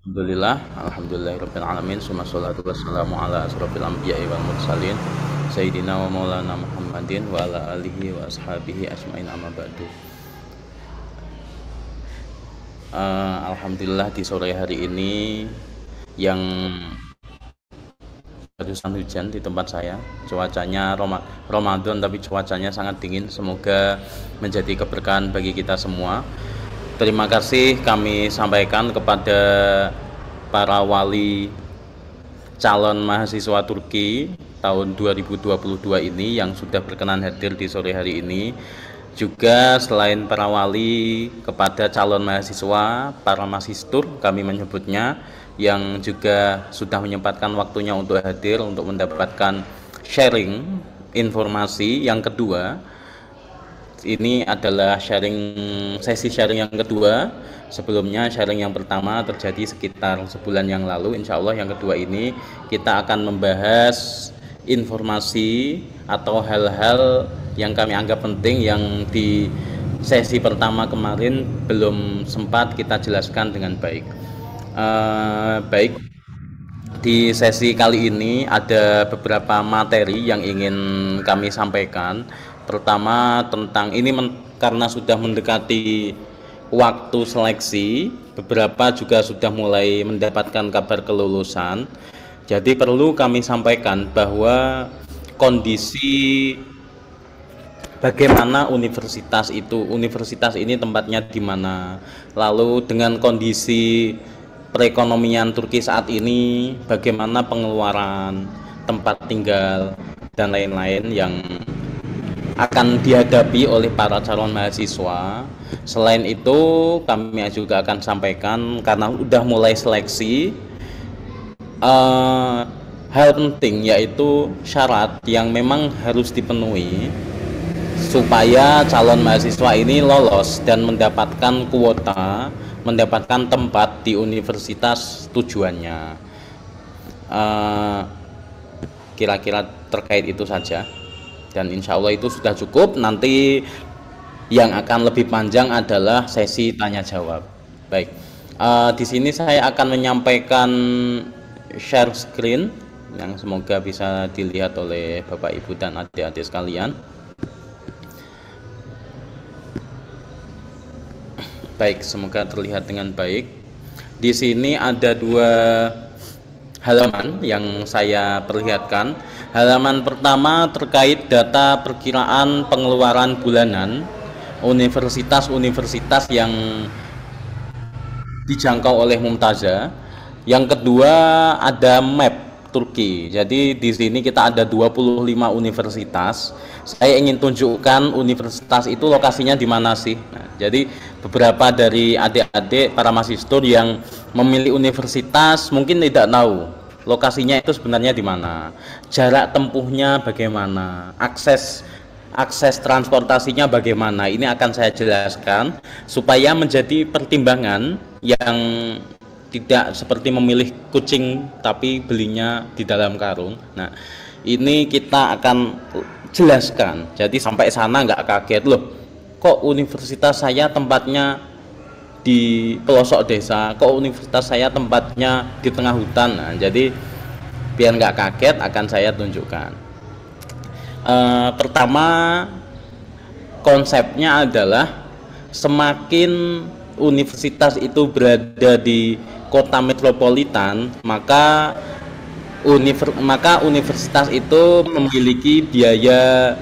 Alhamdulillahirabbil alamin, summa sholatu wassalamu ala asrofil anbiya'i wal mursalin sayyidina wa maulana Muhammadin wa ala alihi wa ashabihi ajmain, amma ba'du. Alhamdulillah di sore hari ini yang barusan hujan di tempat saya, cuacanya Ramadan tapi cuacanya sangat dingin, semoga menjadi keberkahan bagi kita semua. Terima kasih kami sampaikan kepada para wali calon mahasiswa Turki tahun 2022 ini yang sudah berkenan hadir di sore hari ini. Juga selain para wali, kepada calon mahasiswa, para masistur kami menyebutnya, yang juga sudah menyempatkan waktunya untuk hadir untuk mendapatkan sharing informasi. Yang kedua, ini adalah sesi sharing yang kedua. Sebelumnya sharing yang pertama terjadi sekitar sebulan yang lalu. Insya Allah yang kedua ini kita akan membahas informasi atau hal-hal yang kami anggap penting yang di sesi pertama kemarin belum sempat kita jelaskan dengan baik. Baik, di sesi kali ini ada beberapa materi yang ingin kami sampaikan. Pertama tentang ini karena sudah mendekati waktu seleksi, beberapa juga sudah mulai mendapatkan kabar kelulusan. Jadi perlu kami sampaikan bahwa kondisi bagaimana universitas ini tempatnya di mana, lalu dengan kondisi perekonomian Turki saat ini, bagaimana pengeluaran, tempat tinggal, dan lain-lain yang akan dihadapi oleh para calon mahasiswa. Selain itu, kami juga akan sampaikan, karena udah mulai seleksi, hal penting yaitu syarat yang memang harus dipenuhi supaya calon mahasiswa ini lolos dan mendapatkan kuota, mendapatkan tempat di universitas tujuannya. Kira-kira terkait itu saja, dan insya Allah itu sudah cukup. Nanti yang akan lebih panjang adalah sesi tanya jawab. Baik, di sini saya akan menyampaikan share screen yang semoga bisa dilihat oleh Bapak Ibu dan adik-adik sekalian. Baik, semoga terlihat dengan baik. Di sini ada dua halaman yang saya perlihatkan. Halaman pertama terkait data perkiraan pengeluaran bulanan universitas-universitas yang dijangkau oleh Mumtaza. Yang kedua ada map Turki. Jadi di sini kita ada 25 universitas. Saya ingin tunjukkan universitas itu lokasinya di mana sih. Nah, jadi beberapa dari adik-adik para mahasiswa yang memilih universitas mungkin tidak tahu lokasinya itu sebenarnya di mana, jarak tempuhnya bagaimana, akses transportasinya bagaimana. Ini akan saya jelaskan supaya menjadi pertimbangan yang tidak seperti memilih kucing tapi belinya di dalam karung. Nah, ini kita akan jelaskan. Jadi sampai sana nggak kaget, loh kok universitas saya tempatnya di pelosok desa, kok universitas saya tempatnya di tengah hutan. Nah, jadi biar nggak kaget akan saya tunjukkan. Pertama, konsepnya adalah semakin universitas itu berada di kota metropolitan, maka universitas itu memiliki biaya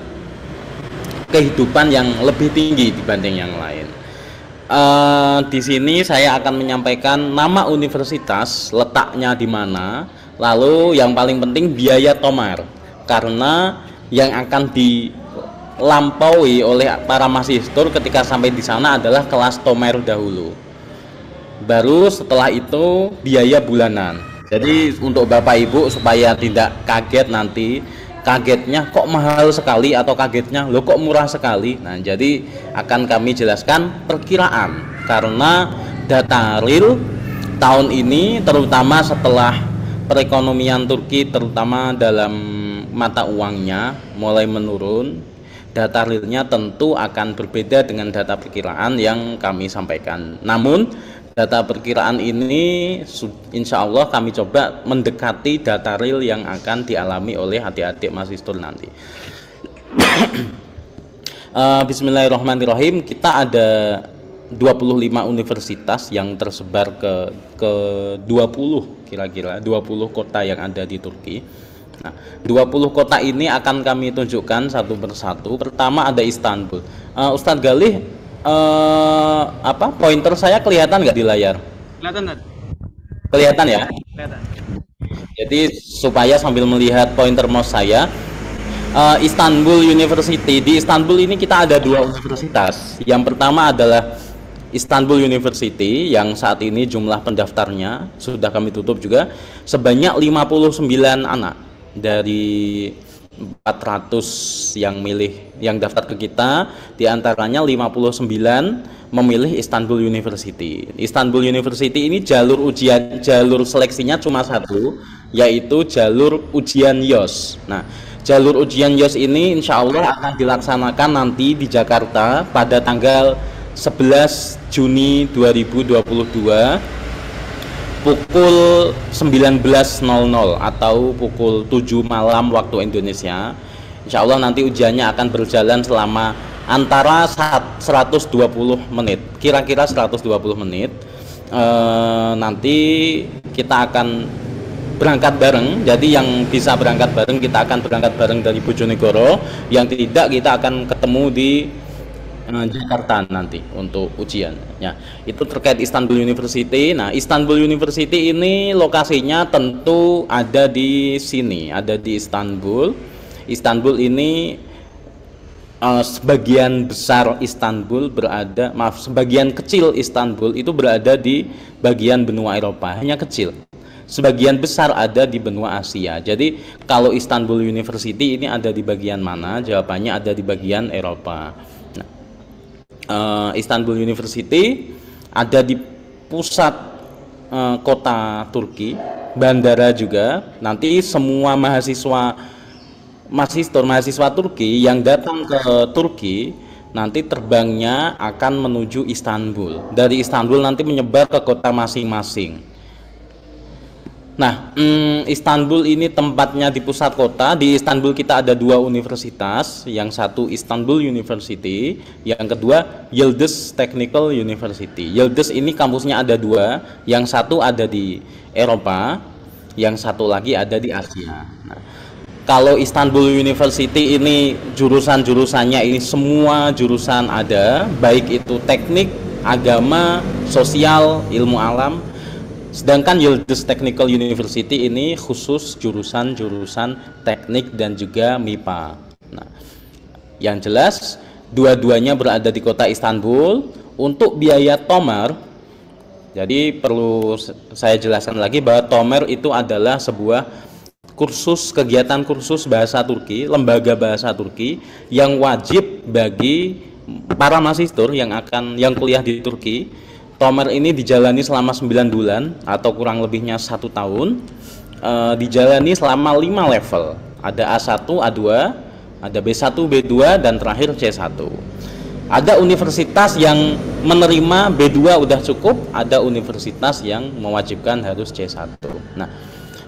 kehidupan yang lebih tinggi dibanding yang lain. Di sini saya akan menyampaikan nama universitas, letaknya di mana, lalu yang paling penting biaya tomar, karena yang akan dilampaui oleh para mahasiswa ketika sampai di sana adalah kelas tomer dahulu. Baru setelah itu biaya bulanan. Jadi untuk Bapak Ibu supaya tidak kaget nanti, kagetnya kok mahal sekali atau kagetnya loh kok murah sekali. Nah, jadi akan kami jelaskan perkiraan, karena data real tahun ini, terutama setelah perekonomian Turki terutama dalam mata uangnya mulai menurun, data realnya tentu akan berbeda dengan data perkiraan yang kami sampaikan. Namun data perkiraan ini insya Allah kami coba mendekati data real yang akan dialami oleh adik-adik mahasiswa nanti. Bismillahirrahmanirrahim. Kita ada 25 universitas yang tersebar ke 20 kira-kira 20 kota yang ada di Turki. Nah, 20 kota ini akan kami tunjukkan satu persatu. Pertama ada Istanbul. Ustadz Galih, pointer saya kelihatan nggak di layar? Kelihatan kan? Kelihatan ya? Kelihatan. Jadi supaya sambil melihat pointer mouse saya, Istanbul University. Di Istanbul ini kita ada 2 universitas. Yang pertama adalah Istanbul University yang saat ini jumlah pendaftarnya sudah kami tutup juga sebanyak 59 anak dari 400 yang daftar ke kita, diantaranya 59 memilih Istanbul University. Istanbul University ini jalur seleksinya cuma satu, yaitu jalur ujian YOS. Nah, jalur ujian YOS ini insya Allah akan dilaksanakan nanti di Jakarta pada tanggal 11 Juni 2022 pukul 19.00 atau pukul 7 malam waktu Indonesia. Insya Allah nanti ujiannya akan berjalan selama antara 120 menit, kira-kira 120 menit. Nanti kita akan berangkat bareng. Jadi yang bisa berangkat bareng, kita akan berangkat bareng dari Bojonegoro. Yang tidak, kita akan ketemu di Jakarta nanti untuk ujian. Ya, itu terkait Istanbul University. Nah, Istanbul University ini lokasinya tentu ada di sini, ada di Istanbul. Istanbul ini sebagian besar Istanbul sebagian kecil Istanbul itu berada di bagian benua Eropa, hanya kecil. Sebagian besar ada di benua Asia. Jadi kalau Istanbul University ini ada di bagian mana? Jawabannya ada di bagian Eropa. Istanbul University ada di pusat kota Turki, bandara juga. Nanti semua mahasiswa Turki yang datang ke Turki nanti terbangnya akan menuju Istanbul. Dari Istanbul nanti menyebar ke kota masing-masing. Nah, Istanbul ini tempatnya di pusat kota. Di Istanbul kita ada 2 universitas, yang satu Istanbul University, yang kedua Yıldız Technical University. Yıldız ini kampusnya ada 2, yang satu ada di Eropa, yang satu lagi ada di Asia. Nah, kalau Istanbul University ini jurusan-jurusannya ini semua jurusan ada, baik itu teknik, agama, sosial, ilmu alam. Sedangkan Yıldız Technical University ini khusus jurusan-jurusan teknik dan juga MIPA. Nah, yang jelas dua-duanya berada di kota Istanbul. Untuk biaya Tomer, jadi perlu saya jelaskan lagi bahwa Tomer itu adalah sebuah kegiatan kursus bahasa Turki, lembaga bahasa Turki yang wajib bagi para mahasiswa yang kuliah di Turki. Tomer ini dijalani selama 9 bulan atau kurang lebihnya 1 tahun. Dijalani selama 5 level. Ada A1, A2, ada B1, B2, dan terakhir C1. Ada universitas yang menerima B2 udah cukup, ada universitas yang mewajibkan harus C1. Nah,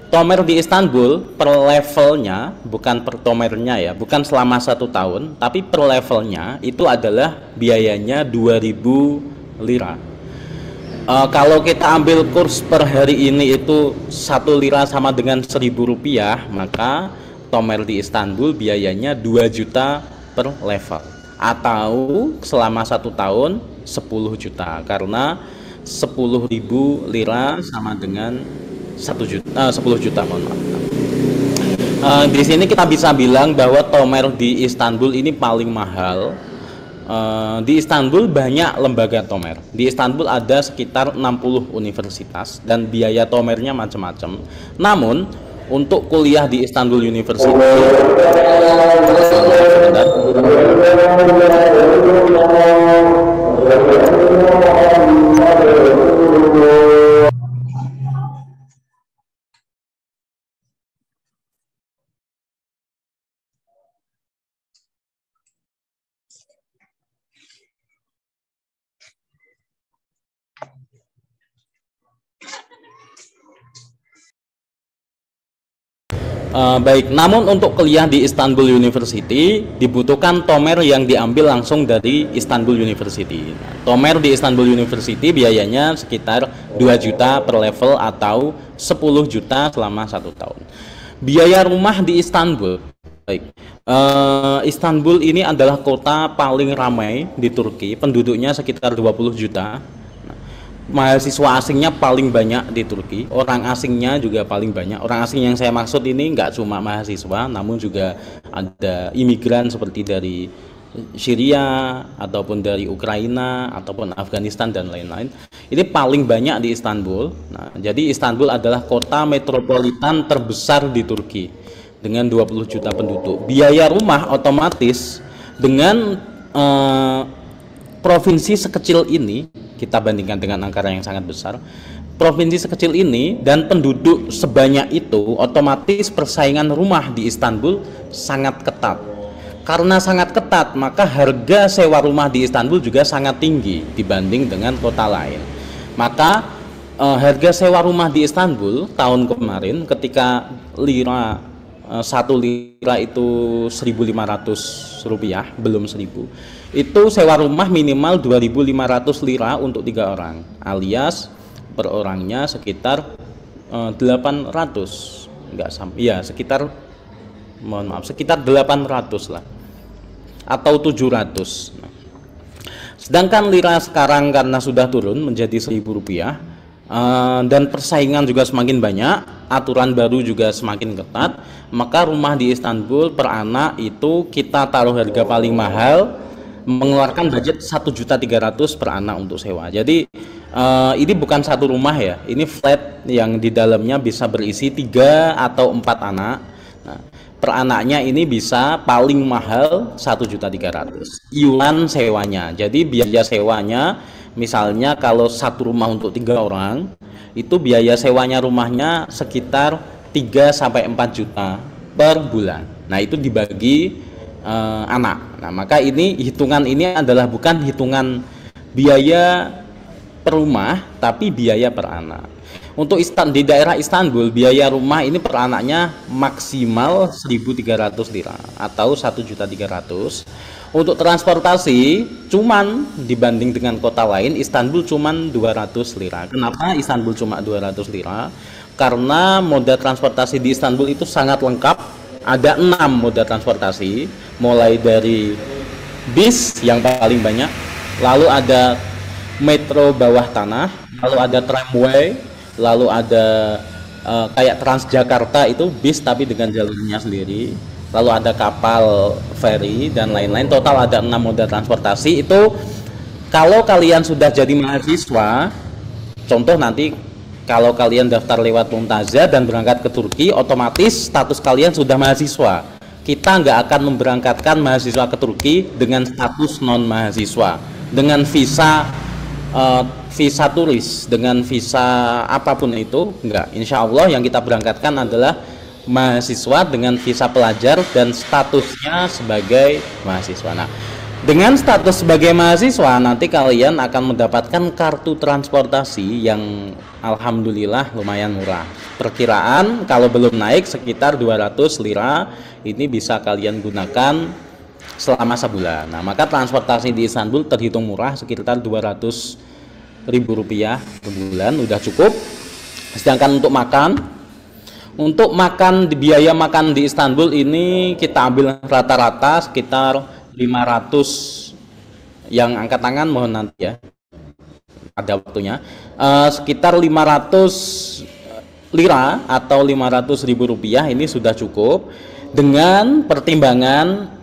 Tomer di Istanbul per levelnya, bukan per tomernya ya, bukan selama 1 tahun, tapi per levelnya itu adalah biayanya 2.000 lira. Kalau kita ambil kurs per hari ini itu 1 lira sama dengan 1.000 rupiah, maka Tomer di Istanbul biayanya 2 juta per level, atau selama 1 tahun 10 juta, karena 10.000 lira sama dengan 10 juta, mohon maaf. Di sini kita bisa bilang bahwa Tomer di Istanbul ini paling mahal. Di Istanbul banyak lembaga Tomer. Di Istanbul ada sekitar 60 universitas dan biaya Tomernya macam-macam. Namun untuk kuliah di Istanbul University Baik, namun untuk kuliah di Istanbul University dibutuhkan tomer yang diambil langsung dari Istanbul University. Nah, tomer di Istanbul University biayanya sekitar 2 juta per level atau 10 juta selama 1 tahun. Biaya rumah di Istanbul, baik, Istanbul ini adalah kota paling ramai di Turki, penduduknya sekitar 20 juta. Mahasiswa asingnya paling banyak di Turki, orang asingnya juga paling banyak. Orang asing yang saya maksud ini nggak cuma mahasiswa, namun juga ada imigran seperti dari Syria ataupun dari Ukraina ataupun Afghanistan dan lain-lain. Ini paling banyak di Istanbul. Nah, jadi Istanbul adalah kota metropolitan terbesar di Turki dengan 20 juta penduduk. Biaya rumah otomatis dengan provinsi sekecil ini, kita bandingkan dengan angka yang sangat besar, provinsi sekecil ini dan penduduk sebanyak itu, otomatis persaingan rumah di Istanbul sangat ketat. Karena sangat ketat, maka harga sewa rumah di Istanbul juga sangat tinggi dibanding dengan kota lain. Maka harga sewa rumah di Istanbul tahun kemarin ketika lira 1 lira itu 1.500 rupiah, belum 1.000, itu sewa rumah minimal 2.500 lira untuk 3 orang, alias per orangnya sekitar 800, enggak sampai, ya sekitar, mohon maaf, sekitar 800 lah atau 700. Nah, sedangkan lira sekarang karena sudah turun menjadi 1.000 rupiah, dan persaingan juga semakin banyak, aturan baru juga semakin ketat, maka rumah di Istanbul per anak itu kita taruh harga paling mahal mengeluarkan budget 1.300.000 per anak untuk sewa. Jadi ini bukan satu rumah ya, ini flat yang di dalamnya bisa berisi 3 atau 4 anak. Nah, per anaknya ini bisa paling mahal 1.300.000 iuran sewanya. Jadi biaya sewanya misalnya kalau satu rumah untuk 3 orang itu biaya sewanya rumahnya sekitar 3 sampai 4 juta per bulan. Nah, itu dibagi anak. Nah, maka ini hitungan ini adalah bukan hitungan biaya per rumah, tapi biaya per anak. Untuk di daerah Istanbul, biaya rumah ini per anaknya maksimal 1.300 lira atau 1.300.000. Untuk transportasi, cuman dibanding dengan kota lain, Istanbul cuman 200 lira. Kenapa Istanbul cuma 200 lira? Karena moda transportasi di Istanbul itu sangat lengkap. Ada 6 moda transportasi, mulai dari bis yang paling banyak, lalu ada metro bawah tanah, lalu ada tramway, lalu ada kayak Transjakarta itu bis tapi dengan jalurnya sendiri, lalu ada kapal feri dan lain-lain. Total ada 6 moda transportasi. Itu kalau kalian sudah jadi mahasiswa, contoh nanti kalau kalian daftar lewat Muntazah dan berangkat ke Turki, otomatis status kalian sudah mahasiswa. Kita nggak akan memberangkatkan mahasiswa ke Turki dengan status non mahasiswa, dengan visa visa turis, dengan visa apapun itu, enggak. Insya Allah yang kita berangkatkan adalah mahasiswa dengan visa pelajar dan statusnya sebagai mahasiswa. Nah, dengan status sebagai mahasiswa nanti kalian akan mendapatkan kartu transportasi yang alhamdulillah lumayan murah. Perkiraan kalau belum naik sekitar 200 lira ini bisa kalian gunakan selama sebulan. Nah, maka transportasi di Istanbul terhitung murah, sekitar 200.000 rupiah per bulan udah cukup. Sedangkan untuk makan, biaya makan di Istanbul ini kita ambil rata-rata sekitar 500, yang angkat tangan mohon nanti ya, ada waktunya, sekitar 500 lira atau 500.000 rupiah ini sudah cukup, dengan pertimbangan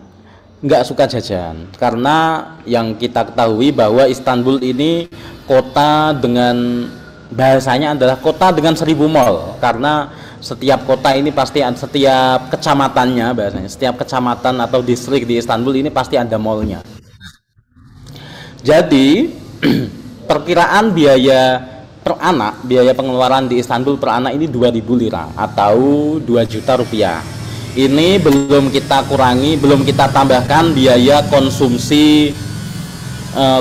nggak suka jajan. Karena yang kita ketahui bahwa Istanbul ini kota dengan, bahasanya adalah kota dengan 1000 mall, karena setiap kota ini pasti, setiap kecamatannya, bahasanya setiap kecamatan atau distrik di Istanbul ini pasti ada mallnya. Jadi perkiraan biaya per anak, biaya pengeluaran di Istanbul per anak ini 2.000 lira atau 2 juta rupiah. Ini belum kita kurangi, belum kita tambahkan biaya konsumsi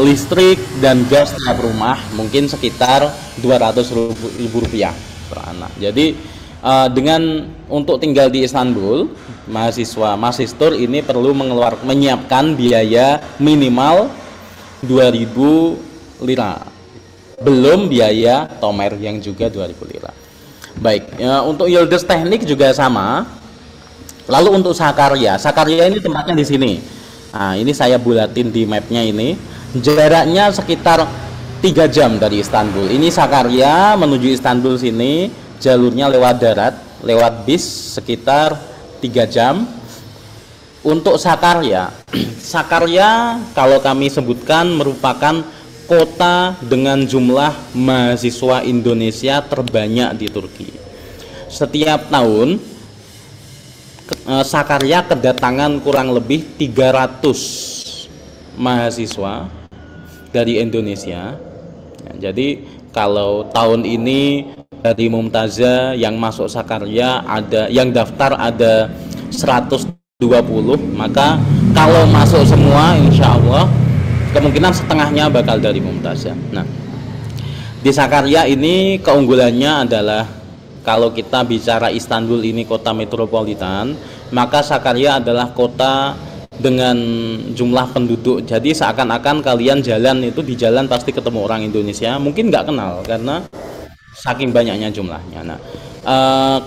listrik dan gas tiap rumah, mungkin sekitar 200.000 rupiah per anak. Jadi Dengan untuk tinggal di Istanbul, mahasiswa Masistur ini perlu menyiapkan biaya minimal 2.000 lira, belum biaya tomer yang juga 2.000 lira. Baik, untuk Yildiz Teknik juga sama. Lalu untuk Sakarya ini tempatnya di sini. Nah, ini saya bulatin di mapnya ini. Jaraknya sekitar 3 jam dari Istanbul. Ini Sakarya menuju Istanbul sini, jalurnya lewat darat, lewat bis sekitar 3 jam. Untuk Sakarya kalau kami sebutkan merupakan kota dengan jumlah mahasiswa Indonesia terbanyak di Turki. Setiap tahun Sakarya kedatangan kurang lebih 300 mahasiswa dari Indonesia. Jadi kalau tahun ini dari Mumtazah yang masuk Sakarya ada, yang daftar ada 120, maka kalau masuk semua insya Allah kemungkinan setengahnya bakal dari Mumtazah. Nah, di Sakarya ini keunggulannya adalah kalau kita bicara Istanbul ini kota metropolitan, maka Sakarya adalah kota dengan jumlah penduduk. Jadi seakan-akan kalian jalan itu, di jalan pasti ketemu orang Indonesia, mungkin nggak kenal karena saking banyaknya jumlahnya. Nah,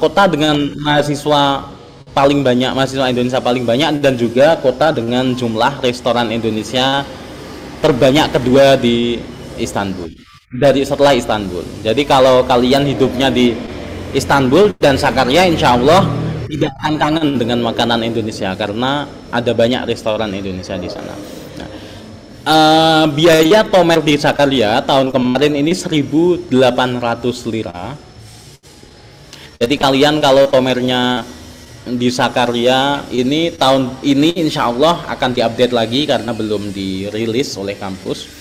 kota dengan mahasiswa paling banyak, mahasiswa Indonesia paling banyak, dan juga kota dengan jumlah restoran Indonesia terbanyak kedua di Istanbul, setelah Istanbul. Jadi kalau kalian hidupnya di Istanbul dan Sakarya, insya Allah tidak akan kangen dengan makanan Indonesia karena ada banyak restoran Indonesia di sana. Nah, biaya tomer di Sakarya tahun kemarin ini 1.800 lira. Jadi kalian kalau tomernya di Sakarya ini tahun ini insya Allah akan diupdate lagi karena belum dirilis oleh kampus.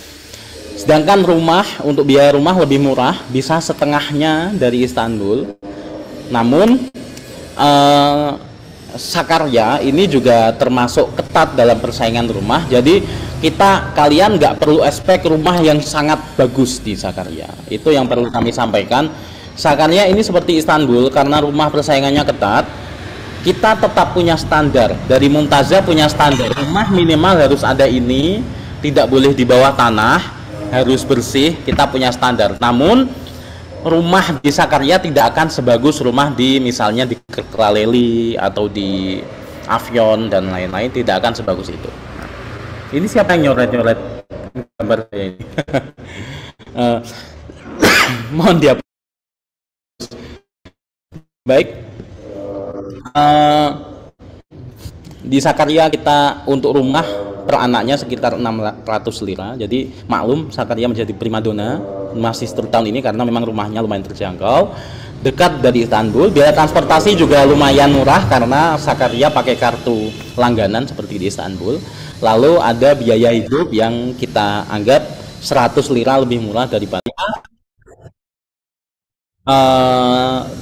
Sedangkan rumah, untuk biaya rumah lebih murah, bisa setengahnya dari Istanbul. Namun Sakarya ini juga termasuk ketat dalam persaingan rumah. Jadi kalian nggak perlu expect rumah yang sangat bagus di Sakarya. Itu yang perlu kami sampaikan. Sakarya ini seperti Istanbul karena rumah persaingannya ketat. Kita tetap punya standar. Dari Mumtazah punya standar. Rumah minimal harus ada ini, tidak boleh di bawah tanah, harus bersih, kita punya standar. Namun rumah di Sakarya tidak akan sebagus rumah di misalnya di Kırklareli atau di Afyon dan lain-lain, tidak akan sebagus itu. Nah, ini siapa yang nyoret-nyoret gambar saya ini? Mohon dia. Baik, di Sakarya kita untuk rumah per anaknya sekitar 600 lira. Jadi maklum Sakarya menjadi primadona masih tahun ini karena memang rumahnya lumayan terjangkau, dekat dari Istanbul. Biaya transportasi juga lumayan murah karena Sakarya pakai kartu langganan seperti di Istanbul. Lalu ada biaya hidup yang kita anggap 100 lira lebih murah daripada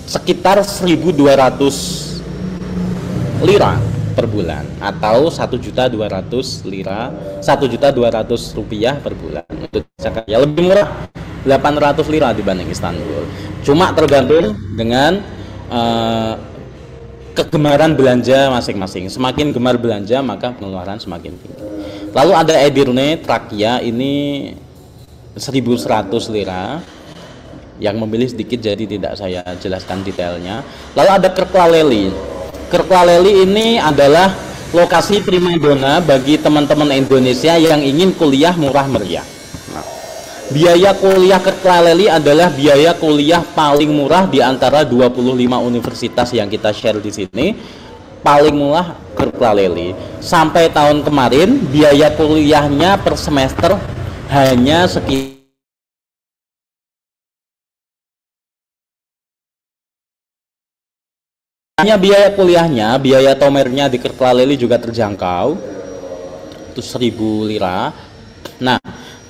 sekitar 1.200 lira per bulan atau 1.200.000 lira, 1.200.000 rupiah per bulan. Untuk Sakarya lebih murah 800 lira dibanding Istanbul. Cuma tergantung dengan kegemaran belanja masing-masing. Semakin gemar belanja maka pengeluaran semakin tinggi. Lalu ada Edirne, Trakya, ini 1.100 lira. Yang memilih sedikit jadi tidak saya jelaskan detailnya. Lalu ada Kırklareli. Kırklareli ini adalah lokasi primadona bagi teman-teman Indonesia yang ingin kuliah murah meriah. Nah, biaya kuliah Kırklareli adalah biaya kuliah paling murah di antara 25 universitas yang kita share di sini. Paling murah Kırklareli. Sampai tahun kemarin biaya kuliahnya per semester hanya sekitar biaya kuliahnya, biaya tomernya di Kırklareli juga terjangkau, itu 1.000 lira. Nah,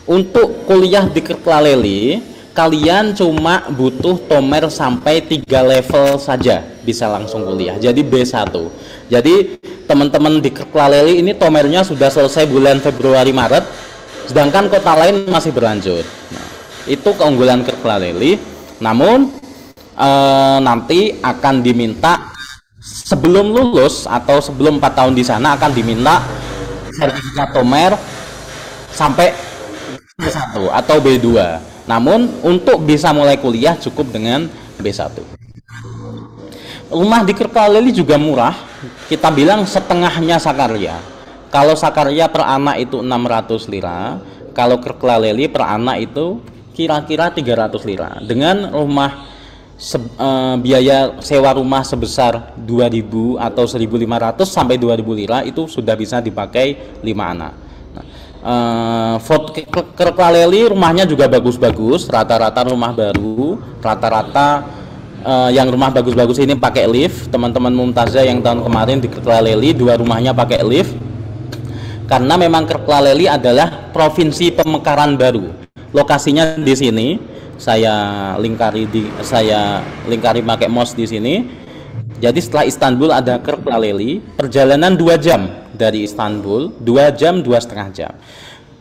untuk kuliah di Kırklareli, kalian cuma butuh tomer sampai 3 level saja bisa langsung kuliah. Jadi B1. Jadi teman-teman di Kırklareli ini tomernya sudah selesai bulan Februari Maret, sedangkan kota lain masih berlanjut. Nah, itu keunggulan Kırklareli. Namun nanti akan diminta sebelum lulus atau sebelum 4 tahun di sana akan diminta sertifikat Tomer sampai B1 atau B2. Namun untuk bisa mulai kuliah cukup dengan B1. Rumah di Kertlaleli juga murah. Kita bilang setengahnya Sakarya. Kalau Sakarya per anak itu 600 lira, kalau Kertlaleli per anak itu kira-kira 300 lira. Dengan rumah biaya sewa rumah sebesar 2.000 atau 1.500 sampai 2.000 lira itu sudah bisa dipakai 5 anak. Kertlaleli rumahnya juga bagus-bagus, rata-rata rumah baru, rata-rata yang rumah bagus-bagus ini pakai lift. Teman-teman Mumtazah yang tahun kemarin di Kertlaleli 2 rumahnya pakai lift, karena memang Kertlaleli adalah provinsi pemekaran baru. Lokasinya di sini, saya lingkari pakai mouse di sini. Jadi setelah Istanbul ada Kertlaleli, perjalanan 2 jam dari Istanbul, 2 jam 2,5 jam.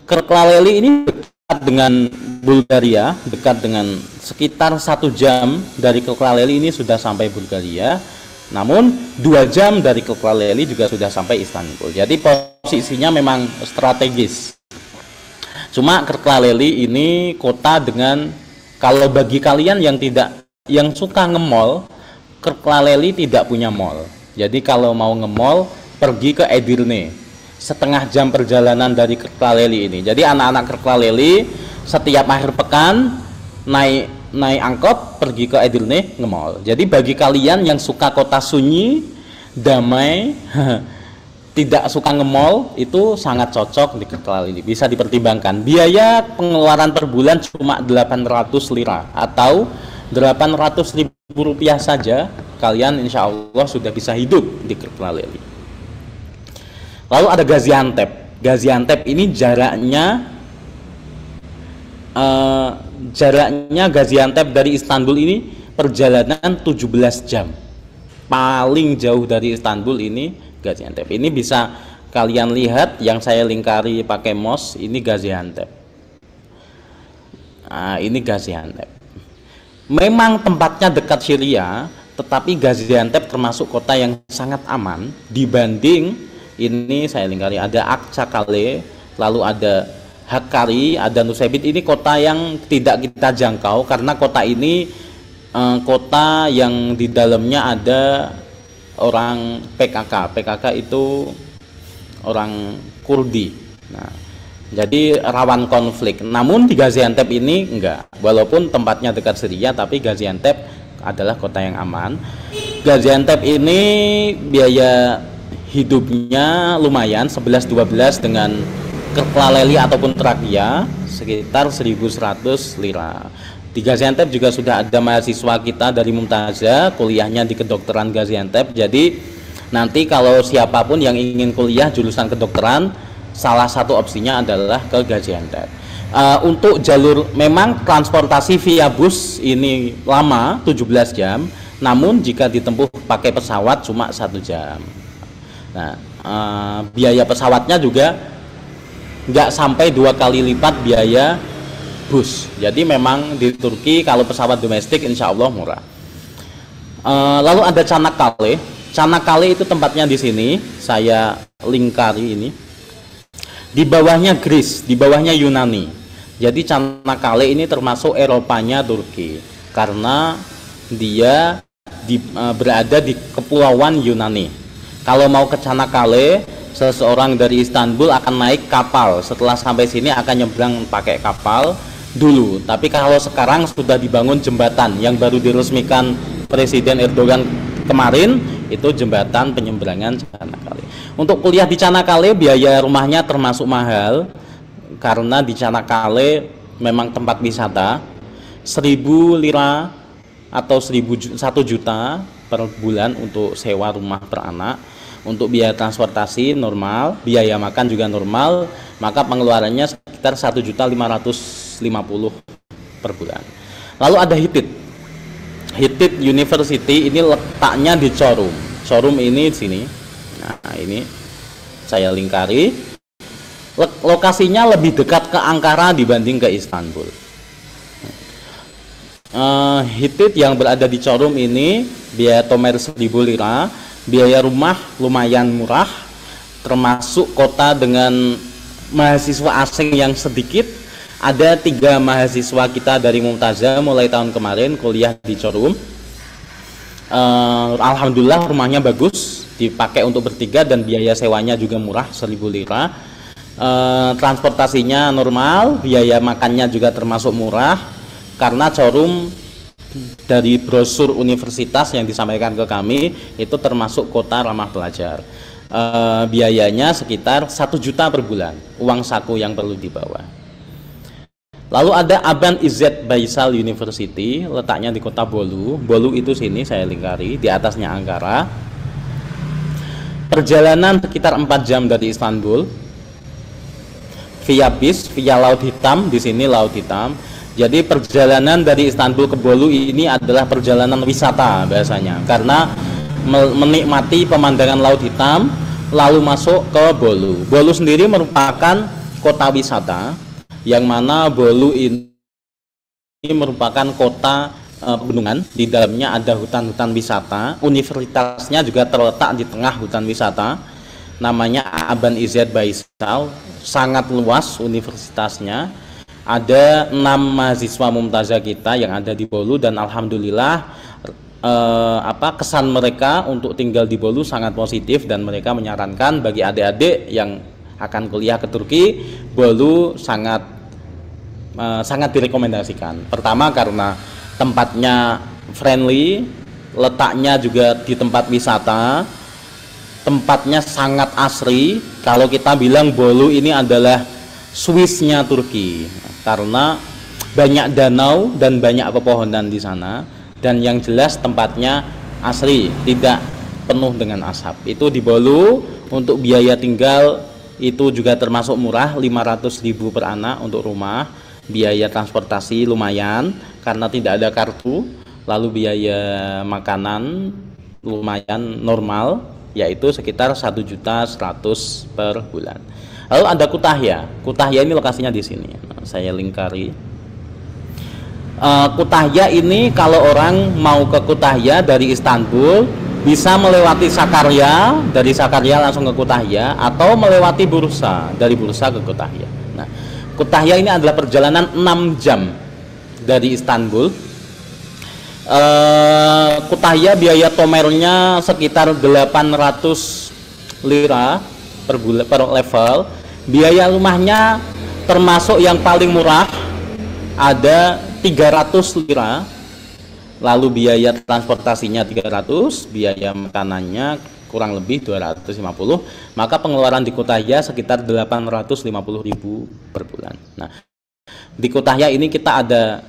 Kertlaleli ini dekat dengan Bulgaria, dekat dengan sekitar 1 jam dari Kertlaleli ini sudah sampai Bulgaria. Namun 2 jam dari Kertlaleli juga sudah sampai Istanbul. Jadi posisinya memang strategis. Cuma Kertlaleli ini kota dengan, kalau bagi kalian yang suka nge-mall, Kertlaleli tidak punya mall. Jadi kalau mau nge-mall pergi ke Edirne, setengah jam perjalanan dari Kertlaleli ini. Jadi anak-anak Kertlaleli setiap akhir pekan naik angkot pergi ke Edirne nge-mall. Jadi bagi kalian yang suka kota sunyi, damai, tidak suka nge-mall, itu sangat cocok di Kertlaleli. Bisa dipertimbangkan. Biaya pengeluaran per bulan cuma 800 lira atau 800.000 rupiah saja, kalian insya Allah sudah bisa hidup di Kertlaleli. Lalu ada Gaziantep. Gaziantep ini jaraknya Gaziantep dari Istanbul ini perjalanan 17 jam. Paling jauh dari Istanbul ini Gaziantep. Ini bisa kalian lihat yang saya lingkari pakai mouse, ini Gaziantep. Nah, ini Gaziantep. Memang tempatnya dekat Syria, tetapi Gaziantep termasuk kota yang sangat aman dibanding, ini saya lingkari, ada Akçakale, lalu ada Hakkari, ada Nusaybit. Ini kota yang tidak kita jangkau karena kota ini kota yang di dalamnya ada orang PKK. PKK itu orang Kurdi. Nah, jadi rawan konflik. Namun di Gaziantep ini enggak. Walaupun tempatnya dekat Syria, tapi Gaziantep adalah kota yang aman. Gaziantep ini biaya hidupnya lumayan, 11-12 dengan Kertlaleli ataupun Trakya sekitar 1.100 lira. Di Gaziantep juga sudah ada mahasiswa kita dari Mumtazah, kuliahnya di kedokteran Gaziantep. Jadi nanti kalau siapapun yang ingin kuliah jurusan kedokteran, salah satu opsinya adalah ke Gaziantep. Untuk jalur, memang transportasi via bus ini lama, 17 jam. Namun jika ditempuh pakai pesawat cuma 1 jam. Nah, biaya pesawatnya juga nggak sampai 2 kali lipat biaya bus. Jadi memang di Turki kalau pesawat domestik insya Allah murah. Lalu ada Çanakkale. Çanakkale itu tempatnya di sini, saya lingkari ini. Di bawahnya Greece, di bawahnya Yunani. Jadi Çanakkale ini termasuk Eropanya Turki karena dia berada di kepulauan Yunani. Kalau mau ke Çanakkale, seseorang dari Istanbul akan naik kapal. Setelah sampai sini akan nyebrang pakai kapal dulu. Tapi kalau sekarang sudah dibangun jembatan yang baru diresmikan Presiden Erdogan kemarin, itu jembatan penyeberangan Çanakkale. Untuk kuliah di Çanakkale biaya rumahnya termasuk mahal karena di Çanakkale memang tempat wisata. 1.000 lira atau 1 juta per bulan untuk sewa rumah per anak. Untuk biaya transportasi normal, biaya makan juga normal, maka pengeluarannya sekitar 1.550.000 per bulan. Lalu ada Hitit. Hitit University ini letaknya di Çorum. Çorum ini di sini. Nah, ini saya lingkari. Lokasinya lebih dekat ke Ankara dibanding ke Istanbul. Hitit yang berada di Chorum ini biaya tomer 1.000 lira, biaya rumah lumayan murah, termasuk kota dengan mahasiswa asing yang sedikit. Ada 3 mahasiswa kita dari Mumtazah mulai tahun kemarin kuliah di Chorum. Alhamdulillah rumahnya bagus, dipakai untuk bertiga dan biaya sewanya juga murah 1.000 lira. Transportasinya normal, biaya makannya juga termasuk murah. Karena Chorum dari brosur universitas yang disampaikan ke kami itu termasuk kota ramah pelajar. Biayanya sekitar 1 juta per bulan, uang saku yang perlu dibawa. Lalu ada Aban Izzet Baisal University, letaknya di kota Bolu. Bolu itu sini saya lingkari, di atasnya Ankara. Perjalanan sekitar 4 jam dari Istanbul, via bis, via Laut Hitam. Di sini Laut Hitam. Jadi perjalanan dari Istanbul ke Bolu ini adalah perjalanan wisata bahasanya, karena menikmati pemandangan Laut Hitam lalu masuk ke Bolu. Bolu sendiri merupakan kota wisata, yang mana Bolu ini merupakan kota pegunungan. Di dalamnya ada hutan-hutan wisata. Universitasnya juga terletak di tengah hutan wisata, namanya Aban Izzet Baisal. Sangat luas universitasnya. Ada 6 mahasiswa Mumtazah kita yang ada di Bolu, dan alhamdulillah kesan mereka untuk tinggal di Bolu sangat positif, dan mereka menyarankan bagi adik-adik yang akan kuliah ke Turki, Bolu sangat direkomendasikan. Pertama karena tempatnya friendly, letaknya juga di tempat wisata, tempatnya sangat asri. Kalau kita bilang Bolu ini adalah Swissnya Turki, karena banyak danau dan banyak pepohonan di sana, dan yang jelas tempatnya asri, tidak penuh dengan asap. Itu di Bolu. Untuk biaya tinggal itu juga termasuk murah, 500.000 per anak untuk rumah. Biaya transportasi lumayan karena tidak ada kartu. Lalu biaya makanan lumayan normal, yaitu sekitar 1.100.000 per bulan. Lalu ada Kutahya. Kutahya ini lokasinya di sini. Saya lingkari. Kutahya ini kalau orang mau ke Kutahya dari Istanbul bisa melewati Sakarya, dari Sakarya langsung ke Kutahya, atau melewati Bursa, dari Bursa ke Kutahya. Nah, Kutahya ini adalah perjalanan 6 jam dari Istanbul. Kutahya biaya tomernya sekitar 800 lira per bulan, per level. Biaya rumahnya termasuk yang paling murah ada 300 lira. Lalu biaya transportasinya 300, biaya makanannya kurang lebih 250. Maka pengeluaran di Kutahya sekitar 850.000 per bulan. Nah, di Kutahya ini kita ada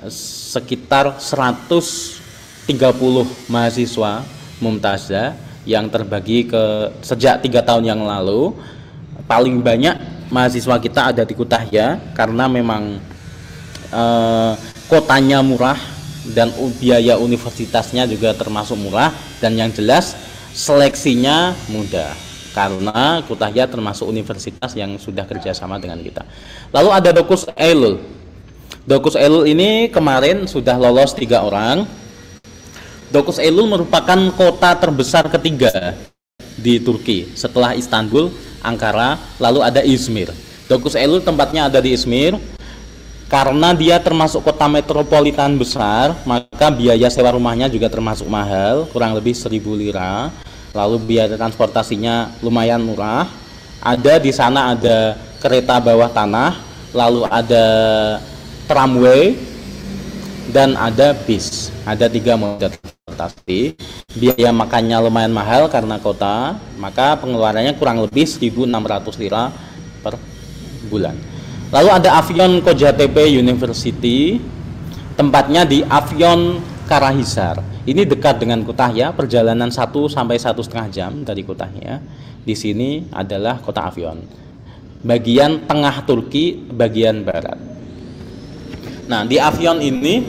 sekitar 130 mahasiswa Mumtazah yang terbagi ke sejak 3 tahun yang lalu. Paling banyak mahasiswa kita ada di Kutahya karena memang kotanya murah dan biaya universitasnya juga termasuk murah, dan yang jelas seleksinya mudah karena Kutahya termasuk universitas yang sudah kerjasama dengan kita. Lalu ada Dokuz Eylül. Dokuz Eylül ini kemarin sudah lolos 3 orang. Dokuz Eylül merupakan kota terbesar ketiga di Turki setelah Istanbul, Ankara, lalu ada Izmir. Dokuz Eylül tempatnya ada di Izmir. Karena dia termasuk kota metropolitan besar, maka biaya sewa rumahnya juga termasuk mahal, kurang lebih 1.000 lira. Lalu biaya transportasinya lumayan murah. Ada di sana ada kereta bawah tanah, lalu ada tramway, dan ada bis. Ada 3 moda transportasi. Biaya makannya lumayan mahal karena kota, maka pengeluarannya kurang lebih 1.600 lira per bulan. Lalu ada Afyon Kocatepe University, tempatnya di Afyon Karahisar. Ini dekat dengan Kutahya, perjalanan 1 sampai 1,5 jam dari Kutahya. Di sini adalah kota Afyon, bagian tengah Turki, bagian barat. Nah, di Afyon ini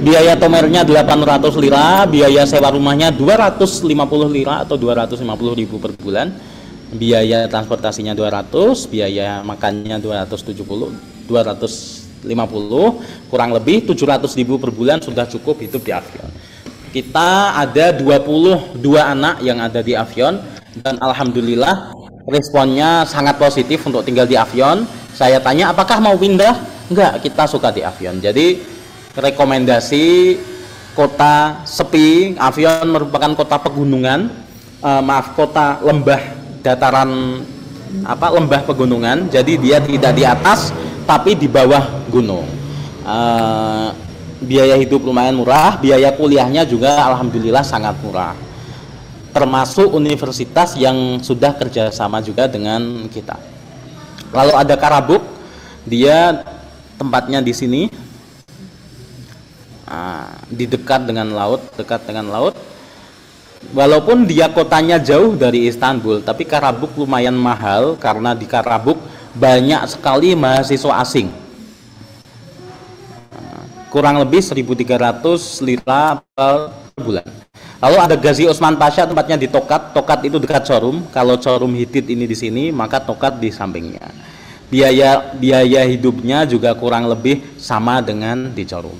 biaya tomernya 800 lira, biaya sewa rumahnya 250 lira atau 250.000 per bulan. Biaya transportasinya 200, biaya makannya 270, 200 kurang lebih 700.000 per bulan sudah cukup hidup di Avion. Kita ada 22 anak yang ada di Avion, dan alhamdulillah responnya sangat positif untuk tinggal di Avion. Saya tanya apakah mau pindah? Enggak, kita suka di Avion. Jadi rekomendasi kota sepi. Avion merupakan kota pegunungan, kota lembah dataran lembah pegunungan. Jadi dia tidak di atas tapi di bawah gunung. Biaya hidup lumayan murah, biaya kuliahnya juga alhamdulillah sangat murah, termasuk universitas yang sudah kerjasama juga dengan kita. Lalu ada Karabuk, dia tempatnya di sini, di dekat dengan laut. Walaupun dia kotanya jauh dari Istanbul, tapi Karabuk lumayan mahal karena di Karabuk banyak sekali mahasiswa asing. Kurang lebih 1.300 lira per bulan. Lalu ada Gazi Osman Pasha, tempatnya di Tokat. Tokat itu dekat Çorum. Kalau Çorum Hitit ini di sini, maka Tokat di sampingnya. Biaya hidupnya juga kurang lebih sama dengan di Çorum.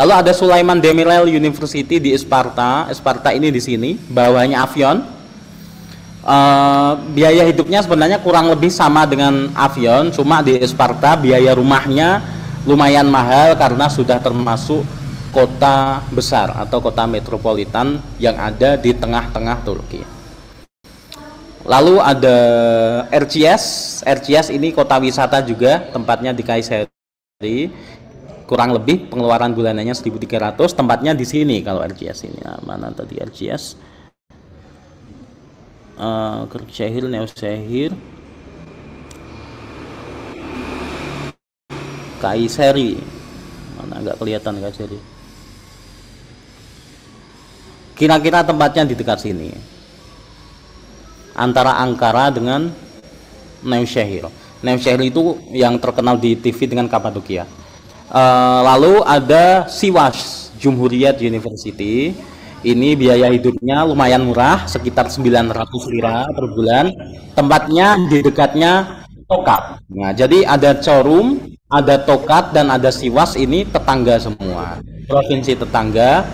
Lalu ada Sulaiman Demirel University di Isparta. Isparta ini di sini, bawahnya Avion. Biaya hidupnya sebenarnya kurang lebih sama dengan Avion, cuma di Isparta biaya rumahnya lumayan mahal karena sudah termasuk kota besar atau kota metropolitan yang ada di tengah-tengah Turki. Lalu ada Erciyes ini kota wisata juga, tempatnya di Kayseri. Kurang lebih pengeluaran bulanannya 1.300, tempatnya di sini kalau Erciyes ini. Mana tadi Erciyes? Kırşehir, Nevşehir, Kayseri, mana nggak kelihatan Kayseri. Kira-kira tempatnya di dekat sini, antara Ankara dengan Nevşehir. Nevşehir itu yang terkenal di TV dengan Kapadokia. Lalu ada Sivas Cumhuriyet University. Ini biaya hidupnya lumayan murah, sekitar 900 lira per bulan. Tempatnya di dekatnya Tokat. Nah, jadi ada Çorum, ada Tokat, dan ada Sivas, ini tetangga semua, provinsi tetangga,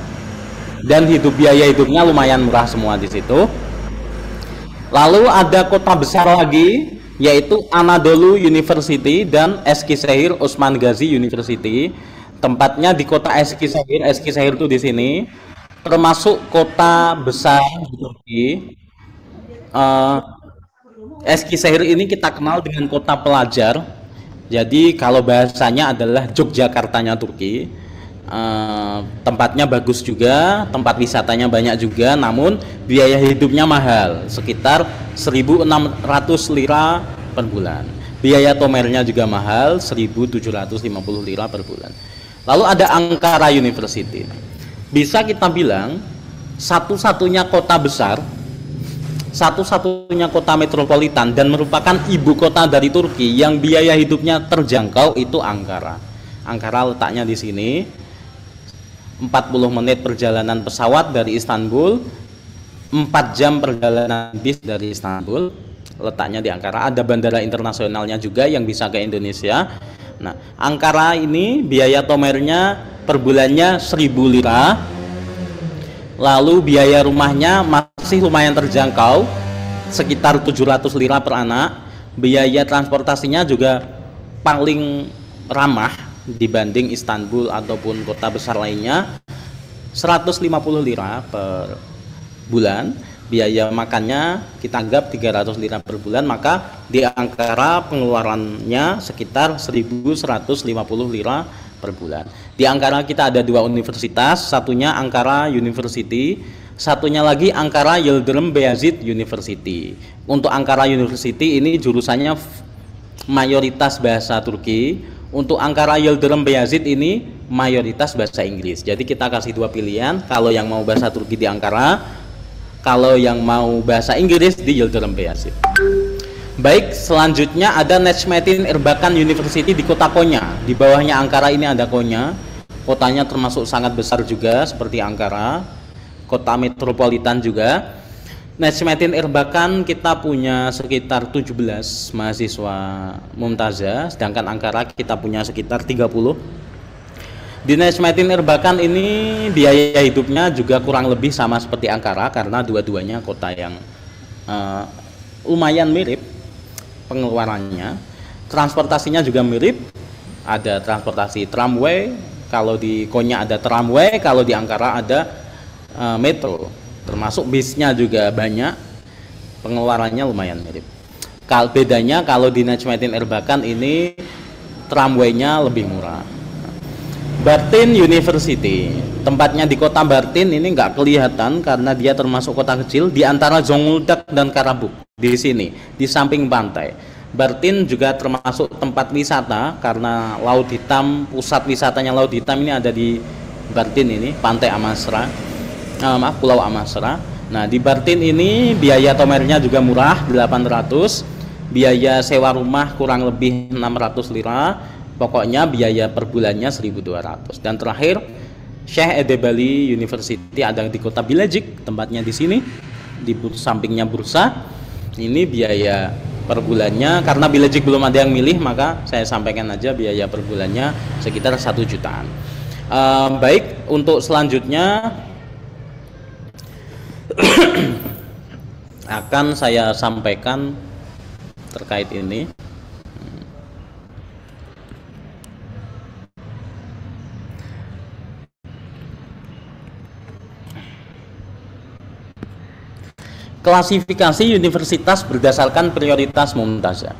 dan biaya hidupnya lumayan murah semua di situ. Lalu ada kota besar lagi, yaitu Anadolu University dan Eskişehir Osman Gazi University. Tempatnya di kota Eskişehir. Eskişehir itu di sini, termasuk kota besar di Turki. Eskişehir ini kita kenal dengan kota pelajar. Jadi kalau bahasanya adalah Yogyakartanya Turki. Tempatnya bagus juga, tempat wisatanya banyak juga, namun biaya hidupnya mahal, sekitar 1.600 lira per bulan. Biaya tomernya juga mahal, 1.750 lira per bulan. Lalu ada Ankara University. Bisa kita bilang satu-satunya kota besar, satu-satunya kota metropolitan, dan merupakan ibu kota dari Turki yang biaya hidupnya terjangkau, itu Ankara. Ankara letaknya di sini, 40 menit perjalanan pesawat dari Istanbul, 4 jam perjalanan bis dari Istanbul, letaknya di Ankara. Ada bandara internasionalnya juga yang bisa ke Indonesia. Nah, Ankara ini biaya tomernya per bulannya 1.000 lira. Lalu biaya rumahnya masih lumayan terjangkau, sekitar 700 lira per anak. Biaya transportasinya juga paling ramah dibanding Istanbul ataupun kota besar lainnya, 150 lira per bulan. Biaya makannya kita anggap 300 lira per bulan, maka di Ankara pengeluarannya sekitar 1.150 lira per bulan. Di Ankara kita ada 2 universitas, satunya Ankara University, satunya lagi Ankara Yıldırım Beyazıt University. Untuk Ankara University ini jurusannya mayoritas bahasa Turki. Untuk Ankara Yıldırım Beyazıt ini mayoritas bahasa Inggris. Jadi kita kasih 2 pilihan, kalau yang mau bahasa Turki di Ankara, kalau yang mau bahasa Inggris di Yıldırım Beyazıt. Baik, selanjutnya ada Necmettin Erbakan University di kota Konya. Di bawahnya Ankara ini ada Konya. Kotanya termasuk sangat besar juga seperti Ankara, kota metropolitan juga. Najmuddin Erbakan kita punya sekitar 17 mahasiswa Mumtazah, sedangkan Ankara kita punya sekitar 30. Di Najmuddin Erbakan ini biaya hidupnya juga kurang lebih sama seperti Ankara karena dua-duanya kota yang lumayan mirip pengeluarannya. Transportasinya juga mirip, ada transportasi tramway, kalau di Konya ada tramway, kalau di Ankara ada metro. Termasuk bisnya juga banyak, pengeluarannya lumayan mirip. Bedanya kalau di Najmuddin Erbakan ini tramwaynya lebih murah. Bartin University, tempatnya di kota Bartin ini nggak kelihatan karena dia termasuk kota kecil di antara Zonguldak dan Karabuk. Di sini, di samping pantai. Bartin juga termasuk tempat wisata karena Laut Hitam, pusat wisatanya Laut Hitam ini ada di Bartin ini, Pantai Amasra. Pulau Amasra. Nah, di Bartin ini biaya tomernya juga murah, 800. Biaya sewa rumah kurang lebih 600 lira. Pokoknya biaya per bulannya 1.200. Dan terakhir, Syekh Edebali University ada di kota Bilecik, tempatnya di sini, di sampingnya bursa. Ini biaya per bulannya, karena Bilecik belum ada yang milih, maka saya sampaikan aja biaya per bulannya sekitar 1 jutaan. Baik, untuk selanjutnya akan saya sampaikan terkait ini. Klasifikasi universitas berdasarkan prioritas Mumtazah.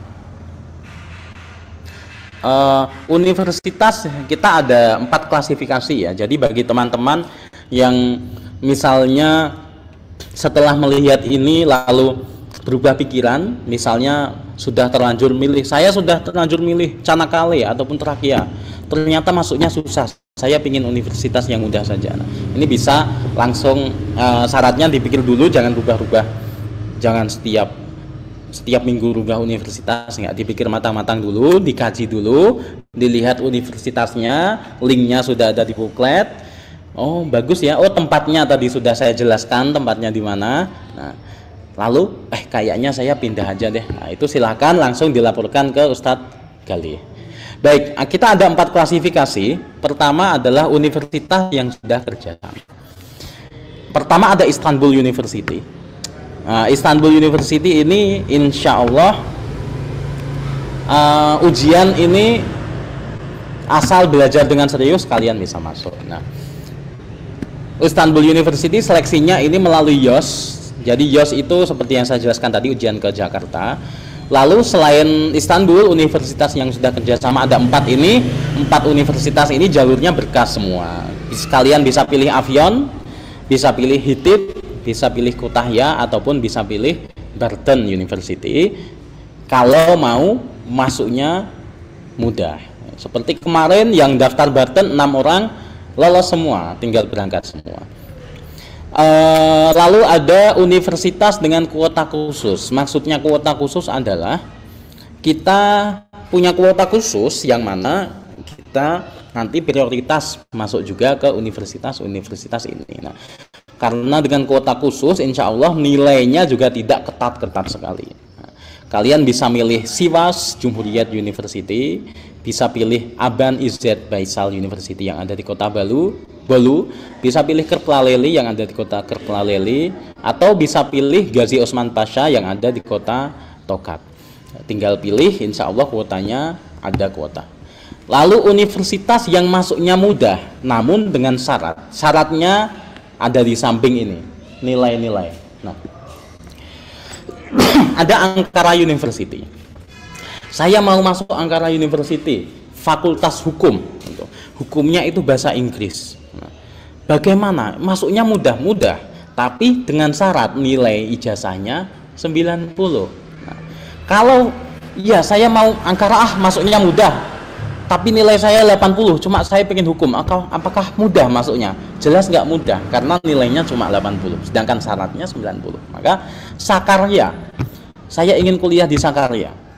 Universitas kita ada 4 klasifikasi ya. Jadi bagi teman-teman yang misalnya setelah melihat ini lalu berubah pikiran, misalnya sudah terlanjur milih, saya sudah terlanjur milih Canakale ataupun Trakya, ternyata masuknya susah, saya ingin universitas yang mudah saja. Nah, ini bisa langsung syaratnya dipikir dulu, jangan rubah-rubah, jangan setiap minggu rubah universitas, nggak dipikir matang-matang dulu, dikaji dulu, dilihat universitasnya, linknya sudah ada di booklet. Oh bagus ya, oh tempatnya tadi sudah saya jelaskan tempatnya di mana. Nah, lalu kayaknya saya pindah aja deh. Nah, itu silahkan langsung dilaporkan ke Ustadz Gali. Baik, kita ada 4 klasifikasi. Pertama adalah universitas yang sudah kerja. Pertama ada Istanbul University. Nah, Istanbul University ini insya Allah ujian ini asal belajar dengan serius kalian bisa masuk. Nah, Istanbul University seleksinya ini melalui YOS. Jadi YOS itu seperti yang saya jelaskan tadi, ujian ke Jakarta. Lalu selain Istanbul, universitas yang sudah kerjasama ada 4 ini. 4 universitas ini jalurnya berkas semua. Kalian bisa pilih Avion, bisa pilih HITIB, bisa pilih Kutahya, ataupun bisa pilih Barton University. Kalau mau masuknya mudah. Seperti kemarin yang daftar Barton 6 orang lolos semua, tinggal berangkat semua. Lalu ada universitas dengan kuota khusus. Maksudnya kuota khusus adalah kita punya kuota khusus yang mana kita nanti prioritas masuk juga ke universitas-universitas ini. Nah, karena dengan kuota khusus insya Allah nilainya juga tidak ketat-ketat sekali. Nah, kalian bisa milih Sivas Jumhuriyat University, bisa pilih Aban Izzet Baisal University yang ada di kota Bolu, bisa pilih Kerplaleli yang ada di kota Kerplaleli, atau bisa pilih Gazi Osman Pasha yang ada di kota Tokat. Tinggal pilih, insya Allah kuotanya ada kuota. Lalu universitas yang masuknya mudah, namun dengan syaratnya ada di samping ini, nilai-nilai. Nah, ada Ankara University. Saya mau masuk Ankara University, Fakultas Hukum. Hukumnya itu bahasa Inggris. Nah, bagaimana? Masuknya mudah, tapi dengan syarat nilai ijazahnya 90. Nah, kalau ya saya mau Ankara masuknya mudah, tapi nilai saya 80, cuma saya pengen hukum, apakah mudah masuknya? Jelas nggak mudah, karena nilainya cuma 80, sedangkan syaratnya 90. Maka Sakarya, saya ingin kuliah di Sakarya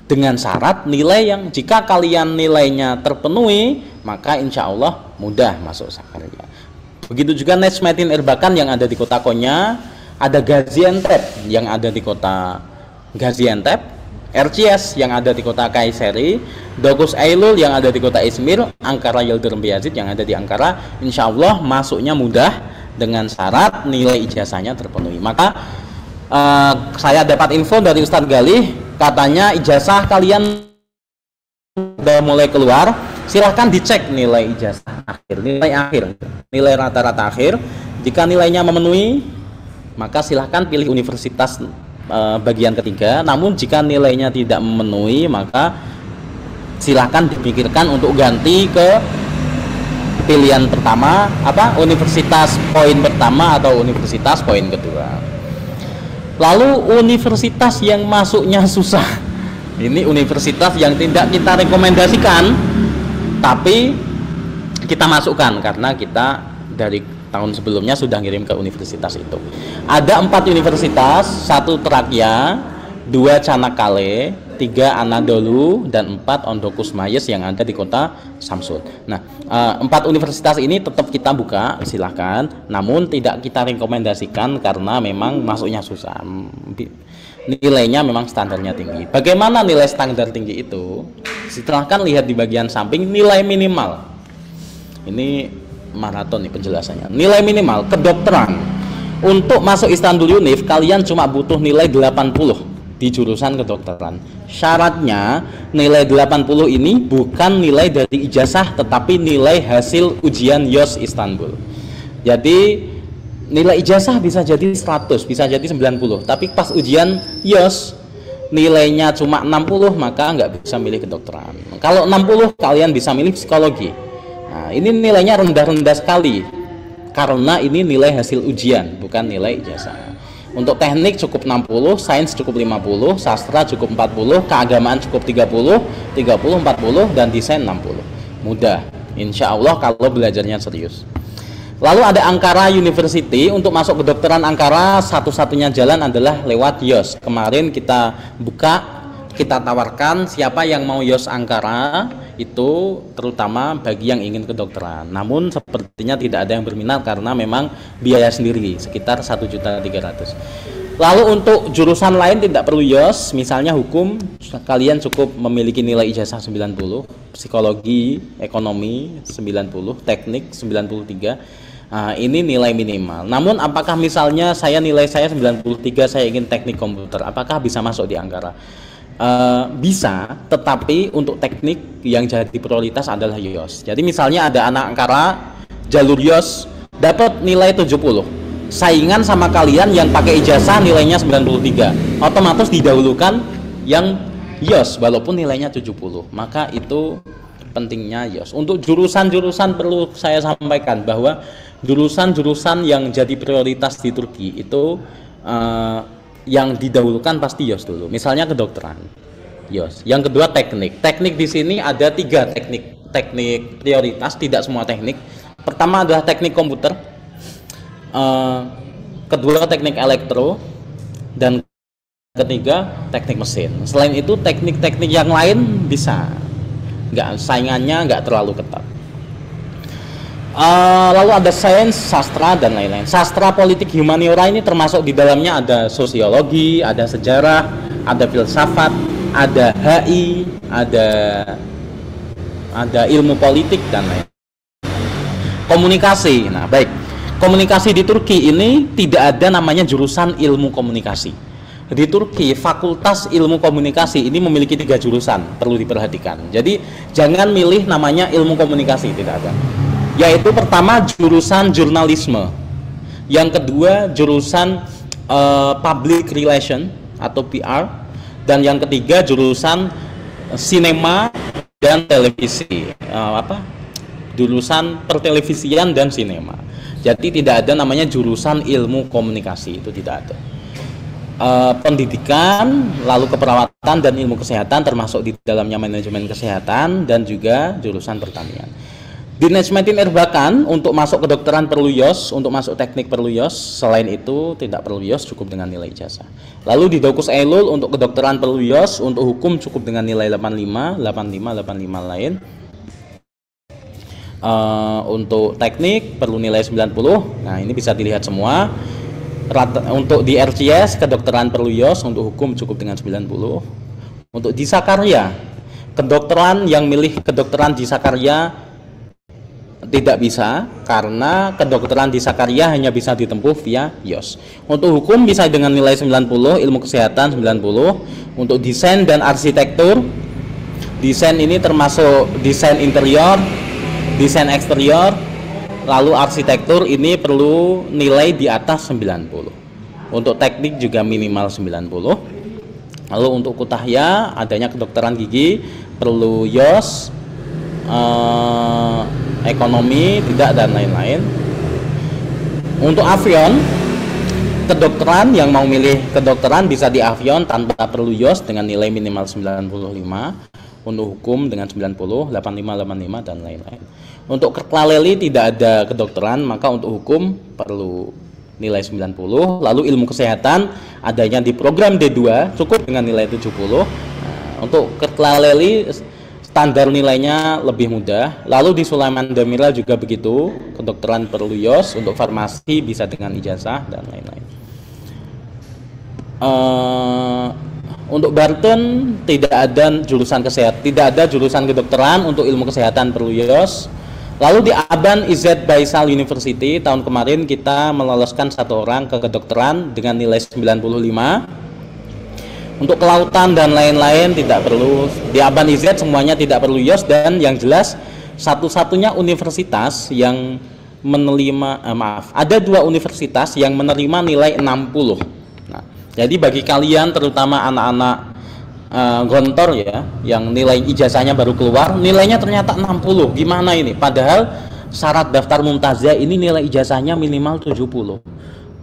dengan syarat nilai yang jika kalian nilainya terpenuhi, maka insya Allah mudah masuk Sakarya. Begitu juga Najmuddin Erbakan yang ada di kota Konya, ada Gaziantep yang ada di kota Gaziantep, RCS yang ada di kota Kayseri, Dokus Eylul yang ada di kota Izmir, Ankara Yildirim Beyazit yang ada di Ankara. Insya Allah masuknya mudah dengan syarat nilai ijazahnya terpenuhi. Maka saya dapat info dari Ustadz Galih, katanya ijazah kalian udah mulai keluar, silahkan dicek nilai ijazah akhir, nilai rata-rata akhir. Jika nilainya memenuhi, maka silahkan pilih universitas bagian ketiga. Namun jika nilainya tidak memenuhi, maka silahkan dipikirkan untuk ganti ke pilihan pertama, universitas poin pertama atau universitas poin kedua. Lalu universitas yang masuknya susah, ini universitas yang tidak kita rekomendasikan, tapi kita masukkan karena kita dari tahun sebelumnya sudah ngirim ke universitas itu. Ada 4 universitas, 1 Trakya, 2 Çanakkale, 3 Anadolu, dan 4 Ondokus Mayes yang ada di kota Samsun. Nah, 4 universitas ini tetap kita buka, silahkan, namun tidak kita rekomendasikan karena memang masuknya susah. Nilainya memang standarnya tinggi. Bagaimana nilai standar tinggi itu? Silahkan lihat di bagian samping nilai minimal. Ini maraton nih penjelasannya. Nilai minimal kedokteran. Untuk masuk Istanbul Univ kalian cuma butuh nilai 80 di jurusan kedokteran. Syaratnya nilai 80 ini bukan nilai dari ijazah tetapi nilai hasil ujian YOS Istanbul. Jadi nilai ijazah bisa jadi 100, bisa jadi 90, tapi pas ujian YOS nilainya cuma 60, maka nggak bisa milih kedokteran. Kalau 60 kalian bisa milih psikologi. Nah, ini nilainya rendah-rendah sekali karena ini nilai hasil ujian, bukan nilai ijazah. Untuk teknik cukup 60, sains cukup 50, sastra cukup 40, keagamaan cukup 30, 40, dan desain 60. Mudah, insya Allah kalau belajarnya serius. Lalu ada Ankara University. Untuk masuk kedokteran Ankara satu-satunya jalan adalah lewat YOS. Kemarin kita buka, kita tawarkan siapa yang mau YOS Ankara, itu terutama bagi yang ingin kedokteran. Namun sepertinya tidak ada yang berminat karena memang biaya sendiri sekitar 1.300.000. Lalu untuk jurusan lain tidak perlu YOS, misalnya hukum, kalian cukup memiliki nilai ijazah 90, psikologi, ekonomi 90, teknik 93. Nah, ini nilai minimal. Namun apakah misalnya nilai saya 93, saya ingin teknik komputer, apakah bisa masuk di Ankara? Bisa, tetapi untuk teknik yang jadi prioritas adalah YOS. Jadi misalnya ada anak Ankara jalur YOS dapat nilai 70, saingan sama kalian yang pakai ijazah nilainya 93, otomatis didahulukan yang YOS walaupun nilainya 70. Maka itu pentingnya YOS. Untuk jurusan-jurusan perlu saya sampaikan bahwa jurusan-jurusan yang jadi prioritas di Turki itu yang didahulukan pasti YOS dulu. Misalnya kedokteran, YOS. Yang kedua teknik. Teknik di sini ada 3 teknik prioritas, tidak semua teknik. Pertama adalah teknik komputer, kedua teknik elektro, dan ketiga teknik mesin. Selain itu teknik-teknik yang lain bisa, saingannya nggak terlalu ketat. Lalu ada sains, sastra, dan lain-lain. Sastra, politik, humaniora ini termasuk di dalamnya ada sosiologi, ada sejarah, ada filsafat, ada HI, ada ilmu politik, dan lain. Komunikasi. Nah, baik. Komunikasi di Turki ini tidak ada namanya jurusan ilmu komunikasi. Di Turki, Fakultas Ilmu Komunikasi ini memiliki 3 jurusan, perlu diperhatikan. Jadi jangan milih namanya ilmu komunikasi, tidak ada. Yaitu pertama jurusan jurnalisme, yang kedua jurusan public relation atau PR, dan yang ketiga jurusan sinema dan televisi, jurusan pertelevisian dan sinema. Jadi tidak ada namanya jurusan ilmu komunikasi, itu tidak ada. Pendidikan, lalu keperawatan dan ilmu kesehatan termasuk di dalamnya manajemen kesehatan, dan juga jurusan pertanian. Di Necmettin Erbakan untuk masuk kedokteran perlu YOS, untuk masuk teknik perlu YOS, selain itu tidak perlu YOS, cukup dengan nilai ijazah. Lalu di Dokus Eylul untuk kedokteran perlu YOS, untuk hukum cukup dengan nilai 85 lain. Untuk teknik perlu nilai 90. Nah, ini bisa dilihat semua. Untuk di RCS kedokteran perlu YOS, untuk hukum cukup dengan 90. Untuk di Sakarya, kedokteran yang milih kedokteran di Sakarya tidak bisa, karena kedokteran di Sakarya hanya bisa ditempuh via YOS. Untuk hukum bisa dengan nilai 90, ilmu kesehatan 90. Untuk desain dan arsitektur, desain ini termasuk desain interior, desain eksterior, lalu arsitektur ini perlu nilai di atas 90. Untuk teknik juga minimal 90. Lalu untuk kutahya, adanya kedokteran gigi perlu YOS, ekonomi tidak, dan lain-lain. Untuk avion, kedokteran yang mau milih kedokteran bisa di avion tanpa perlu YOS dengan nilai minimal 95. Untuk hukum dengan 90, 85, 85, dan lain-lain. Untuk kertlaleli tidak ada kedokteran, maka untuk hukum perlu nilai 90. Lalu ilmu kesehatan adanya di program D2 cukup dengan nilai 70. Untuk kertlaleli standar nilainya lebih mudah. Lalu di Sulaiman Damira juga begitu, kedokteran perlu YOS. Untuk farmasi bisa dengan ijazah dan lain-lain. Untuk Barton tidak ada jurusan kesehatan, tidak ada jurusan kedokteran. Untuk ilmu kesehatan perlu YOS. Lalu di Aban IZ Baisal University tahun kemarin kita meloloskan 1 orang ke kedokteran dengan nilai 95. Untuk kelautan dan lain-lain tidak perlu. Di Aban IZ semuanya tidak perlu YOS, dan yang jelas satu-satunya universitas yang menerima ada 2 universitas yang menerima nilai 60. Nah, jadi bagi kalian terutama anak-anak gontor ya, yang nilai ijazahnya baru keluar, nilainya ternyata 60. Gimana ini? Padahal syarat daftar mumtazah ini nilai ijazahnya minimal 70.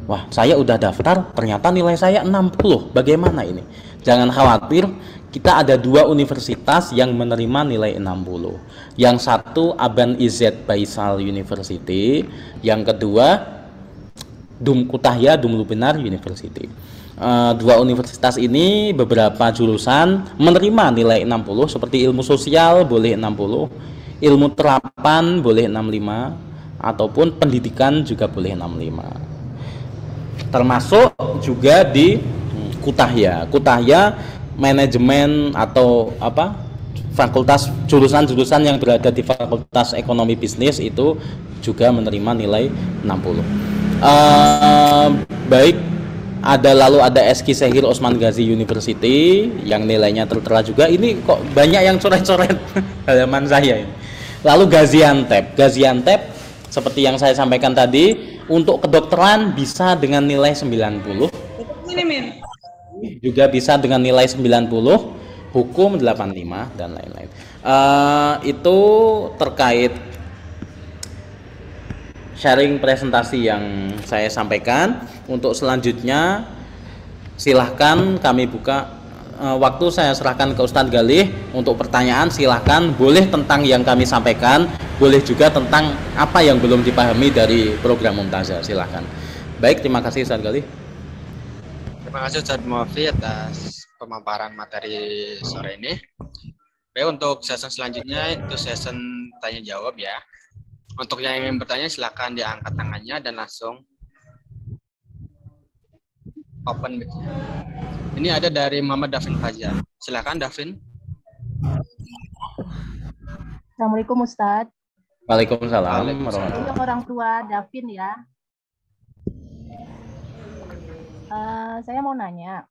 Wah, saya udah daftar, ternyata nilai saya 60. Bagaimana ini? Jangan khawatir, kita ada 2 universitas yang menerima nilai 60. Yang satu Aban IZ Baisal University, yang kedua Kutahya Dumlu Benar University. 2 universitas ini beberapa jurusan menerima nilai 60, seperti ilmu sosial boleh 60, ilmu terapan boleh 65, ataupun pendidikan juga boleh 65. Termasuk juga di Kutahya manajemen atau fakultas, jurusan-jurusan yang berada di fakultas ekonomi bisnis itu juga menerima nilai 60. Baik, lalu ada Eski Sehir Osman Ghazi University yang nilainya tertera juga. Ini kok banyak yang coret-coret halaman saya ini. Lalu Gaziantep seperti yang saya sampaikan tadi, untuk kedokteran bisa dengan nilai 90. Juga bisa dengan nilai 90, hukum 85, dan lain-lain. Itu terkait sharing presentasi yang saya sampaikan. Untuk selanjutnya silahkan kami buka waktu, saya serahkan ke Ustadz Galih untuk pertanyaan. Silahkan, boleh tentang yang kami sampaikan, boleh juga tentang apa yang belum dipahami dari program Mumtazah. Silahkan. Baik, terima kasih Ustadz Galih. Terima kasih Ustadz Muafi atas pemaparan materi sore ini. Baik, untuk sesi selanjutnya itu sesi tanya jawab ya. Untuk yang ingin bertanya silakan diangkat tangannya dan langsung open mic-nya. Ini ada dari Muhammad Davin Fajar. Silakan Davin. Assalamualaikum Ustadz. Waalaikumsalam. Ini orang tua Davin ya. Saya mau nanya.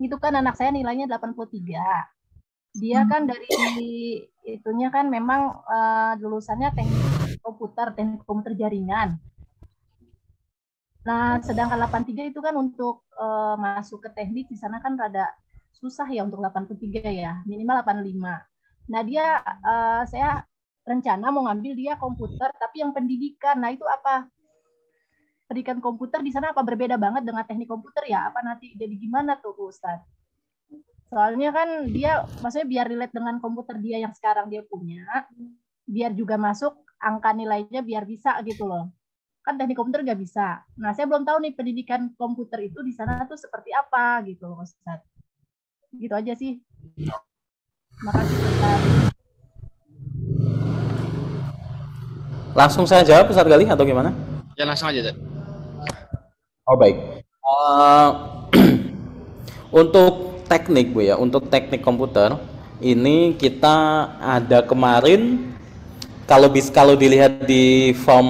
Itu kan anak saya nilainya 83. Dia kan dari itunya kan memang lulusannya teknik komputer jaringan. Nah, sedangkan 83 itu kan untuk masuk ke teknik di sana kan rada susah ya untuk 83 ya, minimal 85. Nah, saya rencana mau ngambil dia komputer tapi yang pendidikan. Nah, itu apa? Pendidikan komputer di sana apa berbeda banget dengan teknik komputer ya? Apa nanti jadi gimana tuh, Ustadz? Soalnya kan dia maksudnya biar relate dengan komputer dia yang sekarang dia punya, biar juga masuk angka nilainya biar bisa gitu loh. Kan teknik komputer nggak bisa. Nah, saya belum tahu nih pendidikan komputer itu di sana tuh seperti apa gitu loh, Ustaz. Gitu aja sih. Makasih, Ustaz. Langsung saya jawab Ustaz Galih atau gimana? Ya langsung aja, Ustaz. Oh baik. Eh, untuk teknik Bu ya, untuk teknik komputer ini kita ada kemarin kalau dilihat di form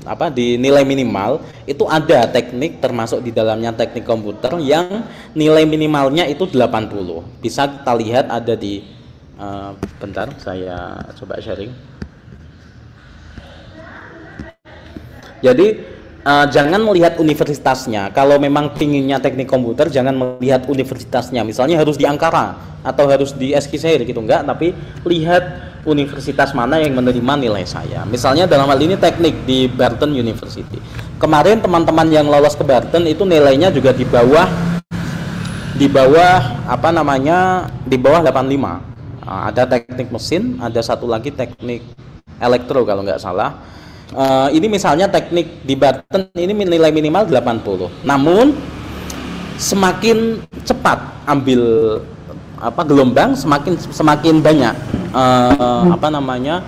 apa di nilai minimal itu ada teknik termasuk di dalamnya teknik komputer yang nilai minimalnya itu 80. Bisa kita lihat ada di bentar saya coba sharing. Jadi jangan melihat universitasnya. Kalau memang pinginnya teknik komputer, jangan melihat universitasnya. Misalnya harus di Ankara atau harus di Eskişehir gitu enggak, tapi lihat universitas mana yang menerima nilai saya. Misalnya dalam hal ini teknik di Barton University. Kemarin teman-teman yang lolos ke Barton itu nilainya juga di bawah apa namanya? Di bawah 85. Ada teknik mesin, ada satu lagi teknik elektro kalau nggak salah. Ini misalnya teknik di Barton ini nilai minimal 80. Namun semakin cepat ambil gelombang semakin banyak